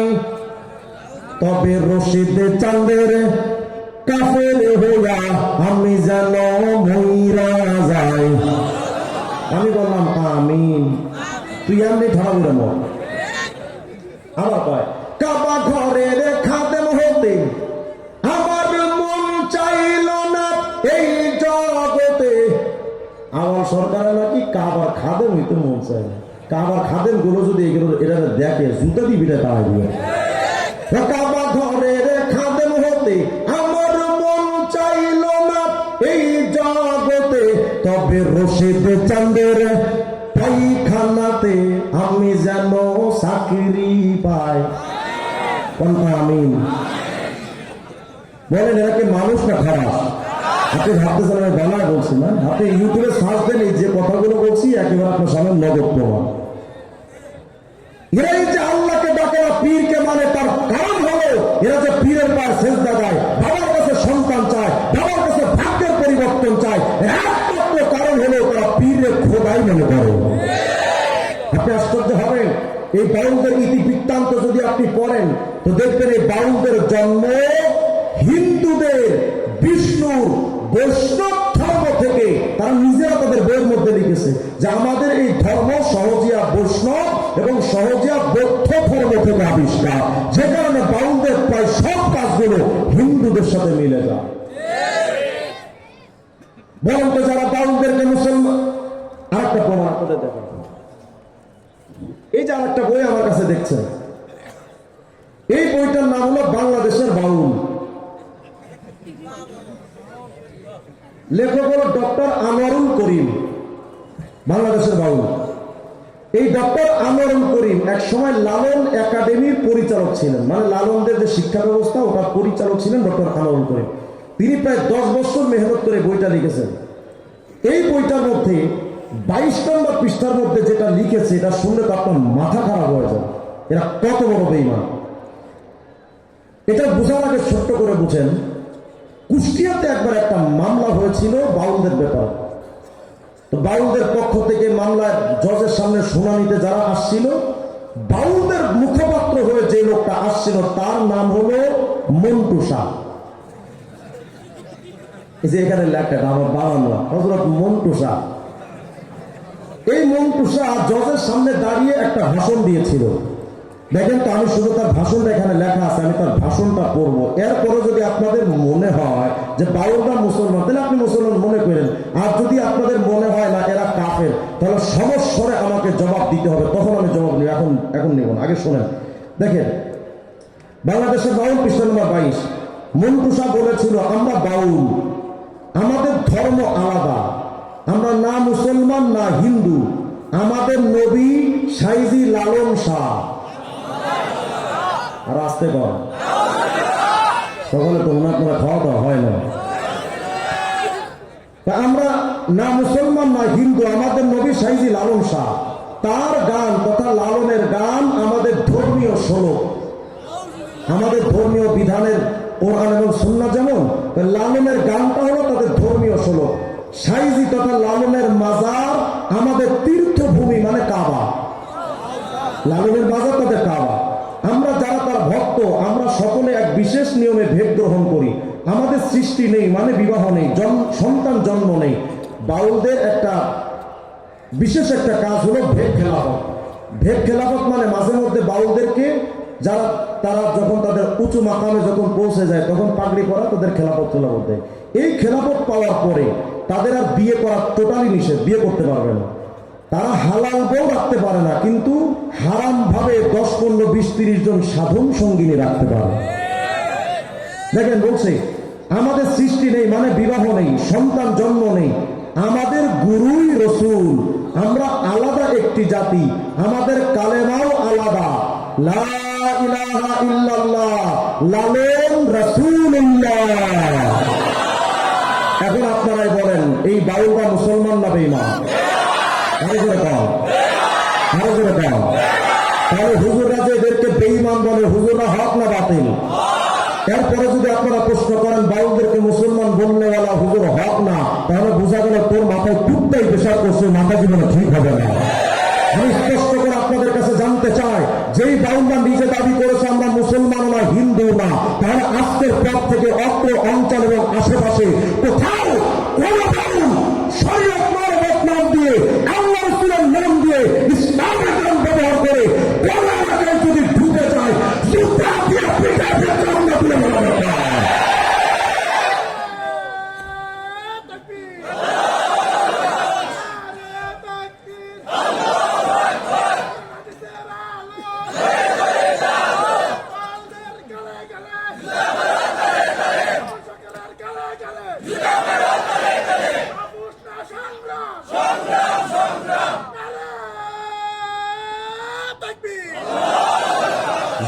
তবে রশিদ চাঁদের কাফের হইয়া আমি যেন মইরা যাই। আমি বললাম আমিন, তুই এমনি ঠাড়া উড়ে মর। আবার কয় কাবা ঘরের খাদেম হতে আমার মন চাইল না এই জগতে। আমার সরকারে নাকি কাবার খাদেম হইতে মন চাই না। কাবার খাদেম গুলো যদি এরা দেখে জুতা দিয়ে বিটা তাড়াই দিবে। কাবা ঘরের খাদেম হতে আমার মন চাইল না এই জগতে, তবে রশিদ চাঁদের পায়খানাতে আমি যেন চাকরি পাই। আমিন বলেন। এরা কি মানুষ না খারাপ? আপনি ভাবতেছেন আমি বাংলায় বলছি না, আপনি ইউটিউবে সার্চ দেন, এই যে কথাগুলো বলছি একেবারে আপনার সামনে নগদ প্রমাণ। এরা এই যে আল্লাহকে ডাকে না, পীরকে মানে, তার কারণ হলো এরা যে পীরের পায়ে সেজদা দেয়, বাবার কাছে সন্তান চায়, বাবার কাছে ভাগ্যের পরিবর্তন চায়, একমাত্র কারণ হলো তারা পীরের খোদাই মনে করে। আপনি আশ্চর্য হবেন, এই বাউলদের ইতিবৃত্তান্ত যদি আপনি পড়েন তো দেখবেন এই বাউলদের জন্ম হিন্দুদের বিষ্ণুর বৈষ্ণব ধর্ম থেকে। তারা নিজেরা তাদের বইয়ের মধ্যে লিখেছে যে আমাদের এই ধর্ম সহজিয়া বৈষ্ণব এবং সহজিয়া বৌদ্ধ ধর্ম থেকে আবিষ্কার, যে কারণে বাউলদের প্রায় সব কাজগুলো হিন্দুদের সাথে মিলে যায়। বরং তো যারা বাউলদেরকে মুসলমান, আর একটা প্রমাণ আপনাদের দেখেন, এই যে আর একটা বই কাছে দেখছেন। এই বইটার নাম হলো বাংলাদেশের বাউল। লেখক হলো ডক্টর আনোয়ারুল করিম। বাংলাদেশের বাউল। এই ডক্টর আনোয়ারুল করিম এক সময় লালন একাডেমির পরিচালক ছিলেন, মানে লালনদের যে শিক্ষা ব্যবস্থা ওটার পরিচালক ছিলেন ডক্টর আনোয়ারুল করিম। তিনি প্রায় 10 বছর মেহনত করে বইটা লিখেছেন। এই বইটার মধ্যে 22 নম্বর পৃষ্ঠার মধ্যে যেটা লিখেছে এটা শুনলে তো আপনার মাথা খারাপ হয়ে যায়। এরা কত বড় বেঈমান। এটা বোঝার আগে ছোট্ট করে বুঝেন, কুষ্টিয়াতে একবার একটা মামলা হয়েছিল বাউলদের ব্যাপারে। তো বাউলদের পক্ষ থেকে মামলায় জজের সামনে শুনানিতে যারা আসছিল, বাউলদের মুখপাত্র হয়ে যে লোকটা আসছিল তার নাম হলো মন্টু শাহ। এই যে এখানে লেখাটা আমার বানানো হযরত মন্টু শাহ। এই মন্টু শাহ জজের সামনে দাঁড়িয়ে একটা ভাষণ দিয়েছিল। দেখেন তো, আমি শুধু তার ভাষণটা এখানে লেখা আছে, আমি তার ভাষণটা পড়বো। এরপরে যদি আপনাদের মনে হয় যে বাউলরা মুসলমান, তাহলে আপনি মুসলমান মনে করেন। আর যদি আপনাদের মনে হয় না এরা কাফের, তাহলে সমস্বরে আমাকে জবাব দিতে হবে, তখন আমি জবাব নিব। এখন নিব না, আগে শোনেন। দেখেন, বাংলাদেশের বাউল পৃষ্ঠা নম্বর 22। মন্টু শাহ বলেছিল, আমরা বাউল, আমাদের ধর্ম আলাদা, আমরা না মুসলমান না হিন্দু, আমাদের নবী সাইজি লালন শাহ। আর আসতে কর সকলে তো ওনার করে খাওয়া দাওয়া হয় না। আমরা না মুসলমান না হিন্দু, আমাদের নবী সাইজি লালন শাহ। তার গান তথা লালনের গান আমাদের ধর্মীয় শ্লোক, আমাদের ধর্মীয় বিধানের কোরআন এবং সুন্নাহ যেমন, লালনের গানটা হলো তাদের ধর্মীয় শ্লোক। সাইজি তথা লালনের মাজার আমাদের তীর্থভূমি, মানে কাবা। লালনের মাজার তাদের কাবা। আমরা যারা তার ভক্ত, আমরা সকলে এক বিশেষ নিয়মে ভেদ গ্রহণ করি। আমাদের সৃষ্টি নেই, মানে বিবাহ নেই, সন্তান জন্ম নেই। বাউলদের একটা বিশেষ একটা কাজ হলো ভেদ খেলাফত। ভেদ খেলাফত মানে মাঝে মধ্যে বাউলদেরকে যারা তারা যখন তাদের উঁচু মাকামে যখন পৌঁছে যায় তখন পাগড়ি পরা তাদের খেলাফত খেলাফত দেয়। এই খেলাফত পাওয়ার পরে তাদের আর বিয়ে করা টোটালি নিষেধ, বিয়ে করতে পারবে না। তারা হালাল বউ রাখতে পারে না, কিন্তু হারাম ভাবে 10, 15, 20, 30 জন সাধন সঙ্গিনী রাখতে পারে। দেখেন, বলছে আমাদের সৃষ্টি নেই, মানে বিবাহ নেই, সন্তান জন্ম নেই, আমাদের গুরুই রসুল, আমরা আলাদা একটি জাতি, আমাদের কালেমাও আলাদা, লা ইলাহা ইল্লাল্লাহ, লালন রাসূলুল্লাহ। এখন আপনারাই বলেন, এই বাউলরা মুসলমান না বেঈমান? তাহলে হুজুররা যে এদেরকে বেঈমান বলে, হুজুররা হক না বাতিল? এরপরে যদি আপনারা প্রশ্ন করেন বাউলদেরকে মুসলমান বললেওয়ালা হুজুর হক না, তাহলে বোঝা গেল তোর মাথায় টুকটাই পেশাব করছে, মাথা জীবনে ঠিক হবে না। আমি স্পষ্ট করে আপনাদের কাছে জানতে চাই, যেই বাউলরা নিজে দাবি করেছে আমরা মুসলমান না হিন্দু না, তাহলে আজকের পর থেকে অত্র অঞ্চল এবং আশেপাশে কোথাও কোন বাউল শরীয়ত নাম দিয়ে, আল্লাহ রাসূলের নাম দিয়ে, ইসলামের নাম ব্যবহার করে যদি ঢুকে যায়, জুতা দিয়ে পিটা দিয়ে আমরা তুলে নেওয়া দরকার।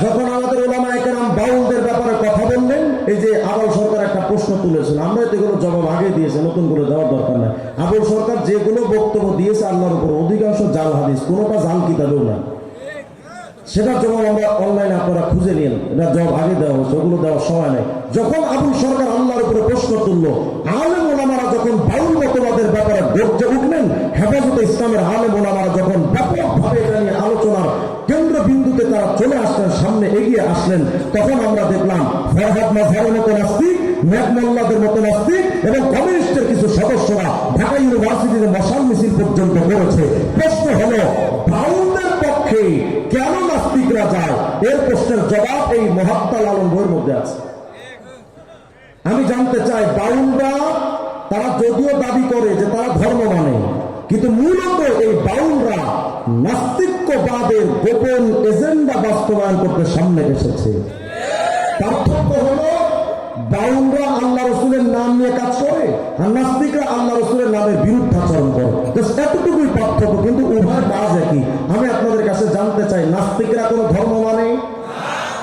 যখন আমাদের ওলামায়ে কেরাম বাউলদের ব্যাপারে কথা বললেন, এই যে আবুল সরকার একটা প্রশ্ন তুলেছেন, আমরা তো এগুলো জবাব আগে দিয়েছি, নতুন করে দেওয়ার দরকার নাই। আবুল সরকার যেগুলো বক্তব্য দিয়েছে আল্লাহর উপর, অধিকাংশ জাল হাদিস, কোনোটা জাল কিতাবেও না। সেটার জবাব আমরা অনলাইনে আপনারা খুঁজে নিন, এটা জবাব আগে দেওয়া হচ্ছে, ওগুলো দেওয়ার সময় নেই। যখন আবুল সরকার আল্লাহর উপরে প্রশ্ন তুলল, আলেম ওলামারা যখন বাউল মতবাদের ব্যাপারে গর্জে উঠলেন, হেফাজতে ইসলামের আলেম ওলামারা যখন ব্যাপকভাবে এটা নিয়ে আলোচনার কেন্দ্রবিন্দুতে তারা চলে আসলেন, সামনে এগিয়ে আসলেন, তখন আমরা দেখলাম ফরহাদ মাযহারের মতো নাস্তিক, ম্যাক মোল্লাদের মতো নাস্তিক এবং কমিউনিস্টের কিছু সদস্যরা ঢাকা ইউনিভার্সিটিতে মশাল মিছিল পর্যন্ত করেছে। প্রশ্ন হলো, বাউলদের পক্ষে কেন নাস্তিকরা যায়? এর প্রশ্নের জবাব এই মহাত্মা লালন বইয়ের মধ্যে আছে। আমি জানতে চাই, বাউলরা তারা যদিও দাবি করে যে তারা ধর্ম মানে, কিন্তু মূলত এই বাউলরা নাস্তিক্যবাদের গোপন এজেন্ডা বাস্তবায়ন করতে সামনে এসেছে। পার্থক্য হলো বাউলরা আল্লাহ রসুলের নাম নিয়ে কাজ করে, আর নাস্তিকরা আল্লাহ রসুলের নামের বিরুদ্ধাচরণ করে। এতটুকুই পার্থক্য, কিন্তু উভয় কাজ একই। আমি আপনাদের কাছে জানতে চাই, নাস্তিকরা কোনো ধর্ম মানে,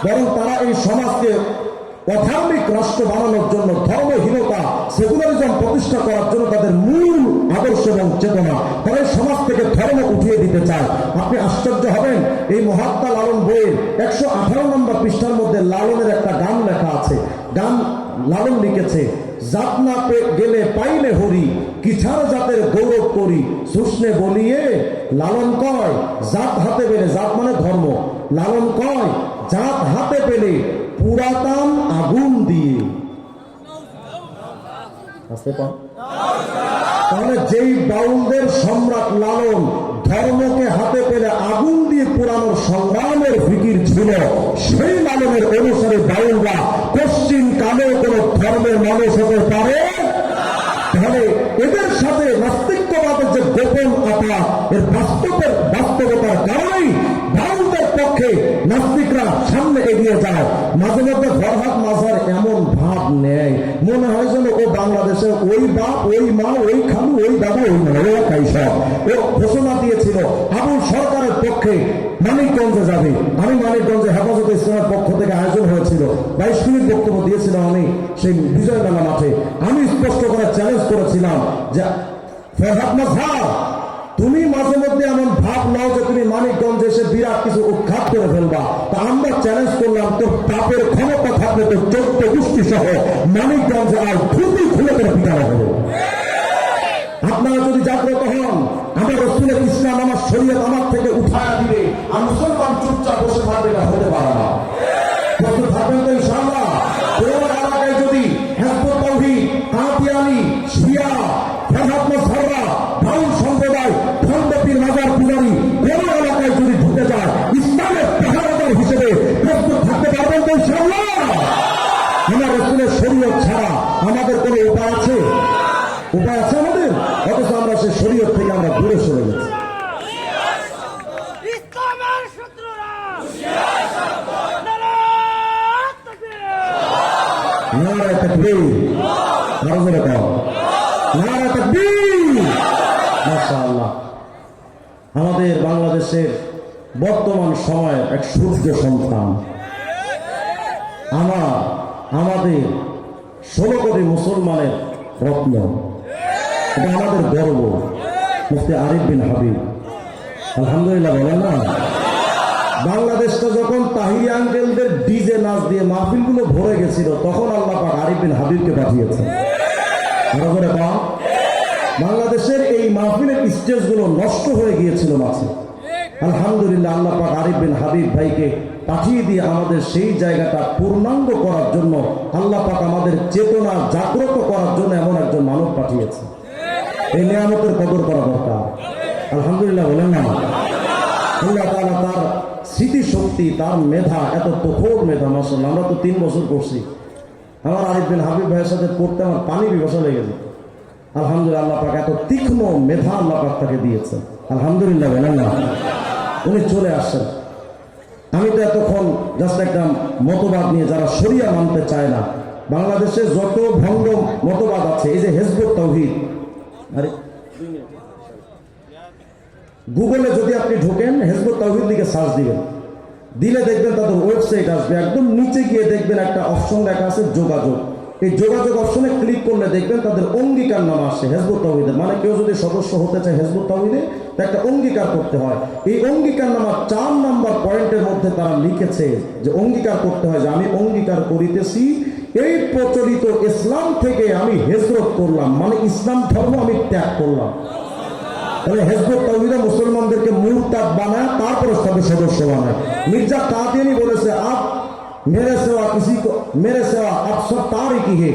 বরং তারা এই সমাজকে অধার্মিক রাষ্ট্র বানানোর জন্য, ধর্মহীনতা, সেকুলারিজম প্রতিষ্ঠা করার জন্য তাদের মূল আদর্শ এবং চেতনা, তারা এই সমাজ থেকে ধর্ম উঠিয়ে দিতে চায়। আপনি আশ্চর্য হবেন, এই মহাত্মা লালন বইয়ের 118 নম্বর পৃষ্ঠার মধ্যে লালনের একটা গান লেখা আছে। গান লালন লিখেছে, জাত না গেলে পাইলে হরি, কিছার জাতের গৌরব করি, শুষ্ণে বলিয়ে লালন কয় জাত হাতে পেলে, জাত মানে ধর্ম, লালন কয় জাত হাতে পেলে পুরাতন আগুন দিয়ে। তাহলে যেই বাউলদের সম্রাট লালন ধর্মকে হাতে পেলে আগুন দিয়ে পুরানোর সংগ্রামের ফিকির ছিল, সেই লালনের অনুসারে বাউলরা পশ্চিম কালেও কোন ধর্মের মানুষ হতে পারে। তাহলে এদের সাথে নাস্তিক্যবাদের যে গোপন আতা, এর বাস্তবতার কারণেই বাউলদের পক্ষে নাস্তিকরা সামনে এগিয়ে যায়। মাঝে মধ্যে ফরহাদ মাঝার এমন ভাব নেয়, মনে হয় যেন ও বাংলাদেশের ওই বাপ, ওই মা, ওই খালু, ওই দাদা, ওই এলাকায় সব। ও ঘোষণা দিয়েছিল আবুল সরকারের পক্ষে মানিকগঞ্জে যাবে। আমি মানিকগঞ্জে হেফাজতে ইসলামের পক্ষ থেকে আয়োজন হয়েছিল, 22 মিনিট বক্তব্য দিয়েছিলাম আমি সেই বিজয় মেলা মাঠে। আমি স্পষ্ট করে চ্যালেঞ্জ করেছিলাম যে ফরহাদ মাঝার, তুমি মাঝে মধ্যে এমন ভাব নাও যে তুমি মানিকগঞ্জে এসে বিরাট কিছু উৎখাত করে ফেলবা। তা আমরা চ্যালেঞ্জ করলাম, তোর পাপের ক্ষমতা থাকলে তোর 14 গোষ্ঠী সহ মানিকগঞ্জে আর ধুতি খুলে করে পিটানো হবে। আপনারা যদি জাগ্রত হন, আমার রসুলের ইসলাম, আমার শরীয়ত আমার থেকে উঠায়া দিবে, আর মুসলমান চুপচাপ বসে থাকবে, না হতে পারে না। প্রস্তুত থাকবেন তো ইনশাআল্লাহ? কোন এলাকায় যদি হিজবুত তাওহীদ, কাদিয়ানী, শিয়া, ফরহাদ মাঝহাররা, বাউল সম্প্রদায়, খণ্ডপীর মাজার পূজারী কোন এলাকায় যদি ঢুকে যায়, ইসলামের পাহারাদার হিসেবে প্রস্তুত থাকতে পারবেন তো ইনশাআল্লাহ? আমার রসুলের শরীয়ত ছাড়া আমাদের কোনো উপায় আছে? উপায় আছে আমাদের? অথচ আমরা সে শরীয়ত থেকে আমরা দূরে সরে গেছি। নারায়ে তাকবীর, আরো জোরে কও, নারায়ে তাকবীর। মাশাআল্লাহ, আমাদের বাংলাদেশের বর্তমান সময়ের এক সূর্য সন্তান, আমাদের 16 কোটি মুসলমানের রত্ন, এটা আমাদের গর্ব, মুফতি আরিফ বিন হাবিব। আলহামদুলিল্লাহ বলেন না? বাংলাদেশটা যখন তাহিরি আঙ্কেলদের ডিজে নাচ দিয়ে মাহফিলগুলো ভরে গেছিল, তখন আল্লাহ পাক আরিফ বিন হাবিবকে পাঠিয়েছেন। বাংলাদেশের এই মাহফিলের স্টেজগুলো নষ্ট হয়ে গিয়েছিল মাঝে। আলহামদুলিল্লাহ, আল্লাহ পাক আরিফ বিন হাবিব ভাইকে পাঠিয়ে দিয়ে আমাদের সেই জায়গাটা পূর্ণাঙ্গ করার জন্য, আল্লাহ পাক আমাদের চেতনা জাগ্রত করার জন্য এমন একজন মানব পাঠিয়েছে। এই নিয়ামতের কদর করা দরকার। আলহামদুলিল্লাহ বলেন না? আল্লাহ তাআলা তার স্মৃতিশক্তি, তার মেধা, এত প্রখর মেধা, মাশাআল্লাহ। আমরা তো 3 বছর করছি। আমার আরিফ বিন হাবিব ভাইয়ের সাথে পড়তে আমার পানি পিপাসা লেগে যেত। আলহামদুলিল্লাহ, আল্লাহ পাক এত তীক্ষ্ণ মেধা আল্লাহ পাক তাকে দিয়েছেন। আলহামদুলিল্লাহ বলেন না? উনি চলে আসছেন। আমি তো এতক্ষণ জাস্ট একটা মতবাদ নিয়ে, যারা শরিয়া মানতে চায় না, বাংলাদেশে যত ভণ্ড মতবাদ আছে, এই যে হিজবুত তাওহীদ, আরে গুগলে যদি আপনি ঢোকেন, হিজবুত তাওহীদ লিখে সার্চ দিবেন, দিলে দেখবেন তাদের ওয়েবসাইট আসবে। একদম নিচে গিয়ে দেখবেন একটা অপশন লেখা আছে যোগাযোগ। এই যোগাযোগ অপশনে ক্লিক করলে দেখবেন তাদের অঙ্গীকার নামা আসে হিজবুত তাওহীদের। মানে কেউ যদি সদস্য হতে চায় হিজবুত তাওহীদে, তা একটা অঙ্গীকার করতে হয়। এই অঙ্গীকার নামা 4 নম্বর পয়েন্টের মধ্যে তারা লিখেছে যে অঙ্গীকার করতে হয় যে আমি অঙ্গীকার করিতেছি এই প্রচলিত ইসলাম থেকে আমি হিজরত করলাম, মানে ইসলাম ধর্ম আমি ত্যাগ করলাম। তাহলে হিজবুত তাওহীদ মুসলমানদেরকে মুরতাদ বানায়, তারপরে তাদের সদস্য বানায়। মির্জা কাদিয়ানী বলেছে, আপ मेरे सिवा किसी को, मेरे सिवा अब सब तारीकी है,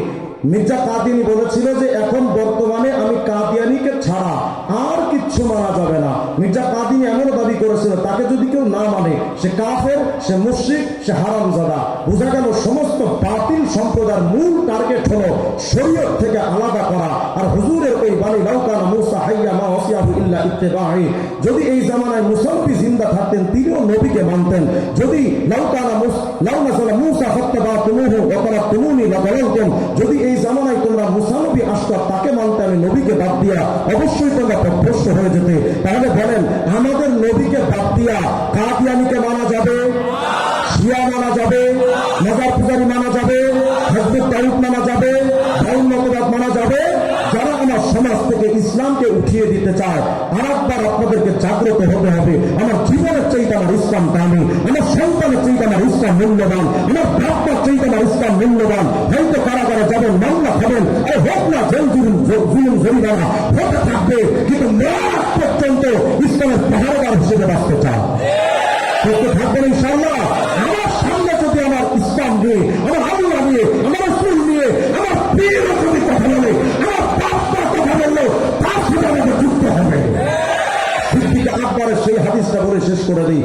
মির্জা কাদিয়ানী বলেছিল যে এখন বর্তমানে আমি কাদিয়ানীকে ছাড়া আর কিচ্ছু মানা যাবে না। মির্জা কাদিয়ানী এমনও দাবি করেছিল তাকে যদি কেউ না মানে সে কাফের, সে মুশরিক, সে হারামজাদা। বোঝা গেল সমস্ত বাতিল সম্প্রদায়ের মূল টার্গেট হলো শরীয়ত থেকে আলাদা করা। আর হুজুরের ওই বাণী লাউকানা মুসা হাইয়া মা ওয়াসিয়াহু ইল্লা ইত্তিবাহি, যদি এই জামানায় মুসানবী জিন্দা থাকতেন তিনিও নবীকে মানতেন। যদি লাউ নাযালা মুসা ফাত্তাবাতুমুহু ওয়া তারাকতুমুনি লাযালালতুম, যদি এই জামানায় তোমরা মুসানবী আসতো তাকে মানতে আমি নবীকে বাদ দিয়া অবশ্যই তোমরা পথভ্রষ্ট হয়ে যেতে। তাহলে বলেন আমাদের নবীকে বাদ দিয়া কাদিয়ানীকে মানা যাবে, শিয়া মানা যাবে, মাজার পূজারি মানা যাবে, হিজবুত তাওহীদ মানা যাবে, ধর্মমতবাদ মানা যাবে? যারা আমার সমাজ থেকে ইসলামকে উঠিয়ে দিতে চায়, আরেকবার আপনাদেরকে জাগ্রত হতে হবে। আমার জীবনের চাইতে আমার ইসলাম দামি, আমার সন্তানের চাইতে আমার ইসলাম মূল্যবান, আমার বাপমার চাইতে আমার ইসলাম মূল্যবান। হয়তো কারাগারে যাবেন, মামলা খাবেন, আর হোক না জেল জুলুম জরিমানা হতে থাকবে, কিন্তু মৃত্যু পর্যন্ত ইসলামের পাহাড়গার হিসেবে বাঁচতে চায়। করতে থাকবেন ইনশাআল্লাহ। আমার সামনে যদি আমার ইসলাম নিয়ে, আমার আল্লাহ নিয়ে, আমার রাসূল নিয়ে, আমার পীর যদি কথা বলে, আমার বাপমার কথা বললো, তার সাথে আমাকে যুক্ত হবে। সিদ্দিক আকবরের সেই হাদিসটা বলে শেষ করে দিই।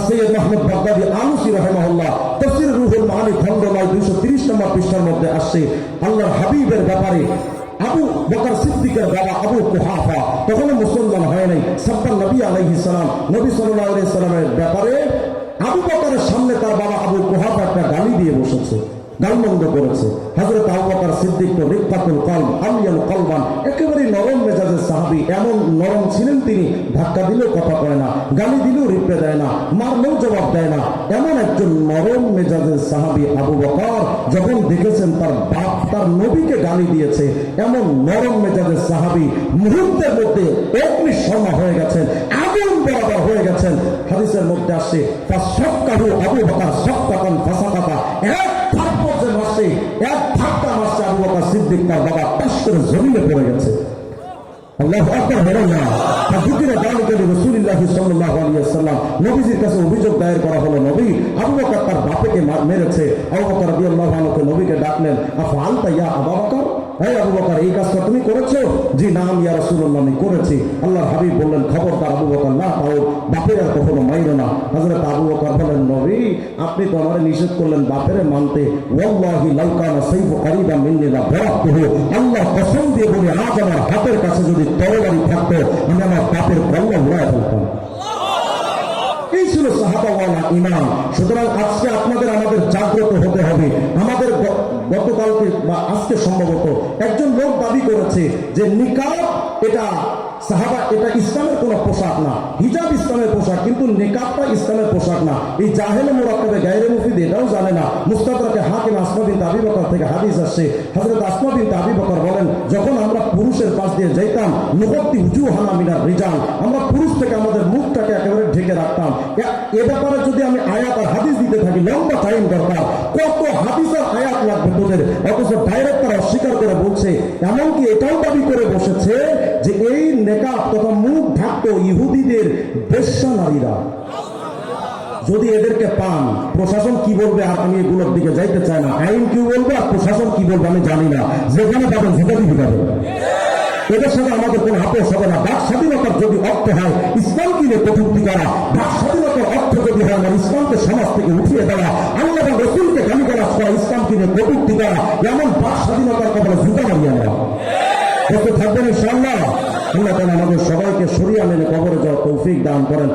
সৈয়দ মাহমুদ বাগদাদী আলুসি রাহিমাহুল্লাহ তাফসীর রুহুল মাআনি খণ্ড 230 নম্বর পৃষ্ঠার মধ্যে আসছে আল্লাহর হাবিবের ব্যাপারে আবু বকর সিদ্দিকের বাবা আবু কুহাফা তখনও মুসলমান হয় নাই। সাব্বান নবী আলাইহিস সালাম, নবী সাল্লাল্লাহু আলাইহি সাল্লামের ব্যাপারে আবু বকরের সামনে তার বাবা আবু কুহাফা একটা গালি দিয়ে বসেছে, গালমন্দ করেছে। হযরত আবু বকর সিদ্দিক তো রিক্কাতুল কলব আলিয়াল কলবান, একেবারে নরম মেজাজের সাহাবী। এমন নরম ছিলেন তিনি, ধাক্কা দিলেও কথা কয় না, গালি দিলেও রিপ্লে দেয় না, মারলেও জবাব দেয় না। এমন একজন নরম মেজাজের সাহাবী আবু বকর যখন দেখেছেন তার বাপ তার নবীকে গালি দিয়েছে, এমন নরম মেজাজের সাহাবী মুহূর্তের মধ্যে অগ্নিশর্মা হয়ে গেছেন, আগুন বরাবর হয়ে গেছেন। হাদিসের মধ্যে আসছে ফাসাক্কাহু আবু বকর সাক্কাতান ফাসাকাতা, এক থাপ্পড় মারছে, এক ধাক্কা মারছে আবু বকর সিদ্দিক, তার বাবা টাস করে জমিনে পড়ে গেছে। আল্লাহু আকবার বলেন না। ফাযুকিরা যালিকা লিরাসূলিল্লাহি সাল্লাল্লাহু আলাইহি ওয়াসাল্লাম, নবীজির কাছে অভিযোগ দায়ের করা হলো নবী আবু বকর তার বাপকে মেরেছে। আবু বকর রাদিয়াল্লাহু আনহু নবীকে ডাকলেন, আফআলতা ইয়া আবু বকর, হে আবু বকর এই কাজটা তুমি করেছো? জি নাম ইয়া রাসূলুল্লাহ, আমি করেছি। আল্লাহর হাবিব বললেন, খবরদার আবু বকর, না তাও বাপের আর কখনো মাইরো না। হযরত আবু বকর বলেন, নবী আপনি তো আমারে নিষেধ করলেন বাপেরে মানতে, ওয়াল্লাহি লাউ কানা সাইফু কারিবাম মিন্নি লা বারাকতুহু, আল্লাহ কসম দিয়ে বলে আজ আমার হাতের কাছে যদি তরবারি থাকতো আমি আমার বাপের কল্লা উড়ায় ফেলতাম। এই ছিল সাহাবাওয়ালা ইমান। সুতরাং আজকে আপনাদের আমাদের জাগ্রত হতে হবে। আমাদের গতকালকে বা আজকে সম্ভবত একজন লোক দাবি করেছে যে নিকাব এটা সাহাবা, এটা ইসলামের কোন পোশাক না, হিজাব ইসলামের পোশাক, কিন্তু নিকাবটা ইসলামের পোশাক না। এই জাহেলে মুরাক্কাবে গায়রে মুফিদ এটাও জানে না। মুস্তাদরাকে হাকিম আসমা বিনতে আবি বকর থেকে হাদিস আসছে, হযরত আসমা বিনতে আবি বকর বলেন, যখন আমরা পুরুষের পাশ দিয়ে যাইতাম, নুগত্তি উজুহানা মিনার রিজাল, আমরা পুরুষ থেকে আমাদের মুখটাকে একেবারে ঢেকে রাখতাম। এ ব্যাপারে যদি আমি আয়াত আর হাদিস দিতে থাকি লম্বা টাইম দরকার, কত হাদিস আর আয়াত লাগবে তোদের, অথচ ডাইরেক্ট তারা অস্বীকার করে বলছে। এমনকি এটাও দাবি করে বসেছে যে এই নেকাব তথা মুখ ঢাকতো ইহুদিদের বেশ্যা নারীরা। যদি এদেরকে পান, প্রশাসন কি বলবে আর আমি এগুলোর দিকে যাইতে চাই না, আইন কি বলবে আর প্রশাসন কি বলবে আমি জানি না, যেখানে পাবেন সেখানেই ঢুকাবেন। এদের সাথে আমাদের কোন আপোষ হবে না। বাক স্বাধীনতার যদি অর্থ হয় ইসলাম কিনে কটূক্তি করা, বাক স্বাধীনতার অর্থ যদি হয় আমার ইসলামকে সমাজ থেকে উঠিয়ে দেওয়া, আল্লাহ এবং রাসূলকে গালিগালাজ করা, ইসলাম কিনে কটূক্তি করা, এমন বাক স্বাধীনতার কপালে জুতা মারিয়ে নেওয়া। থাকবেন ইনশাআল্লাহ। আল্লাহ তাআলা আমাদের সবাইকে সরিয়ে মেনে কবরে যাওয়ার তৌফিক দান করেন।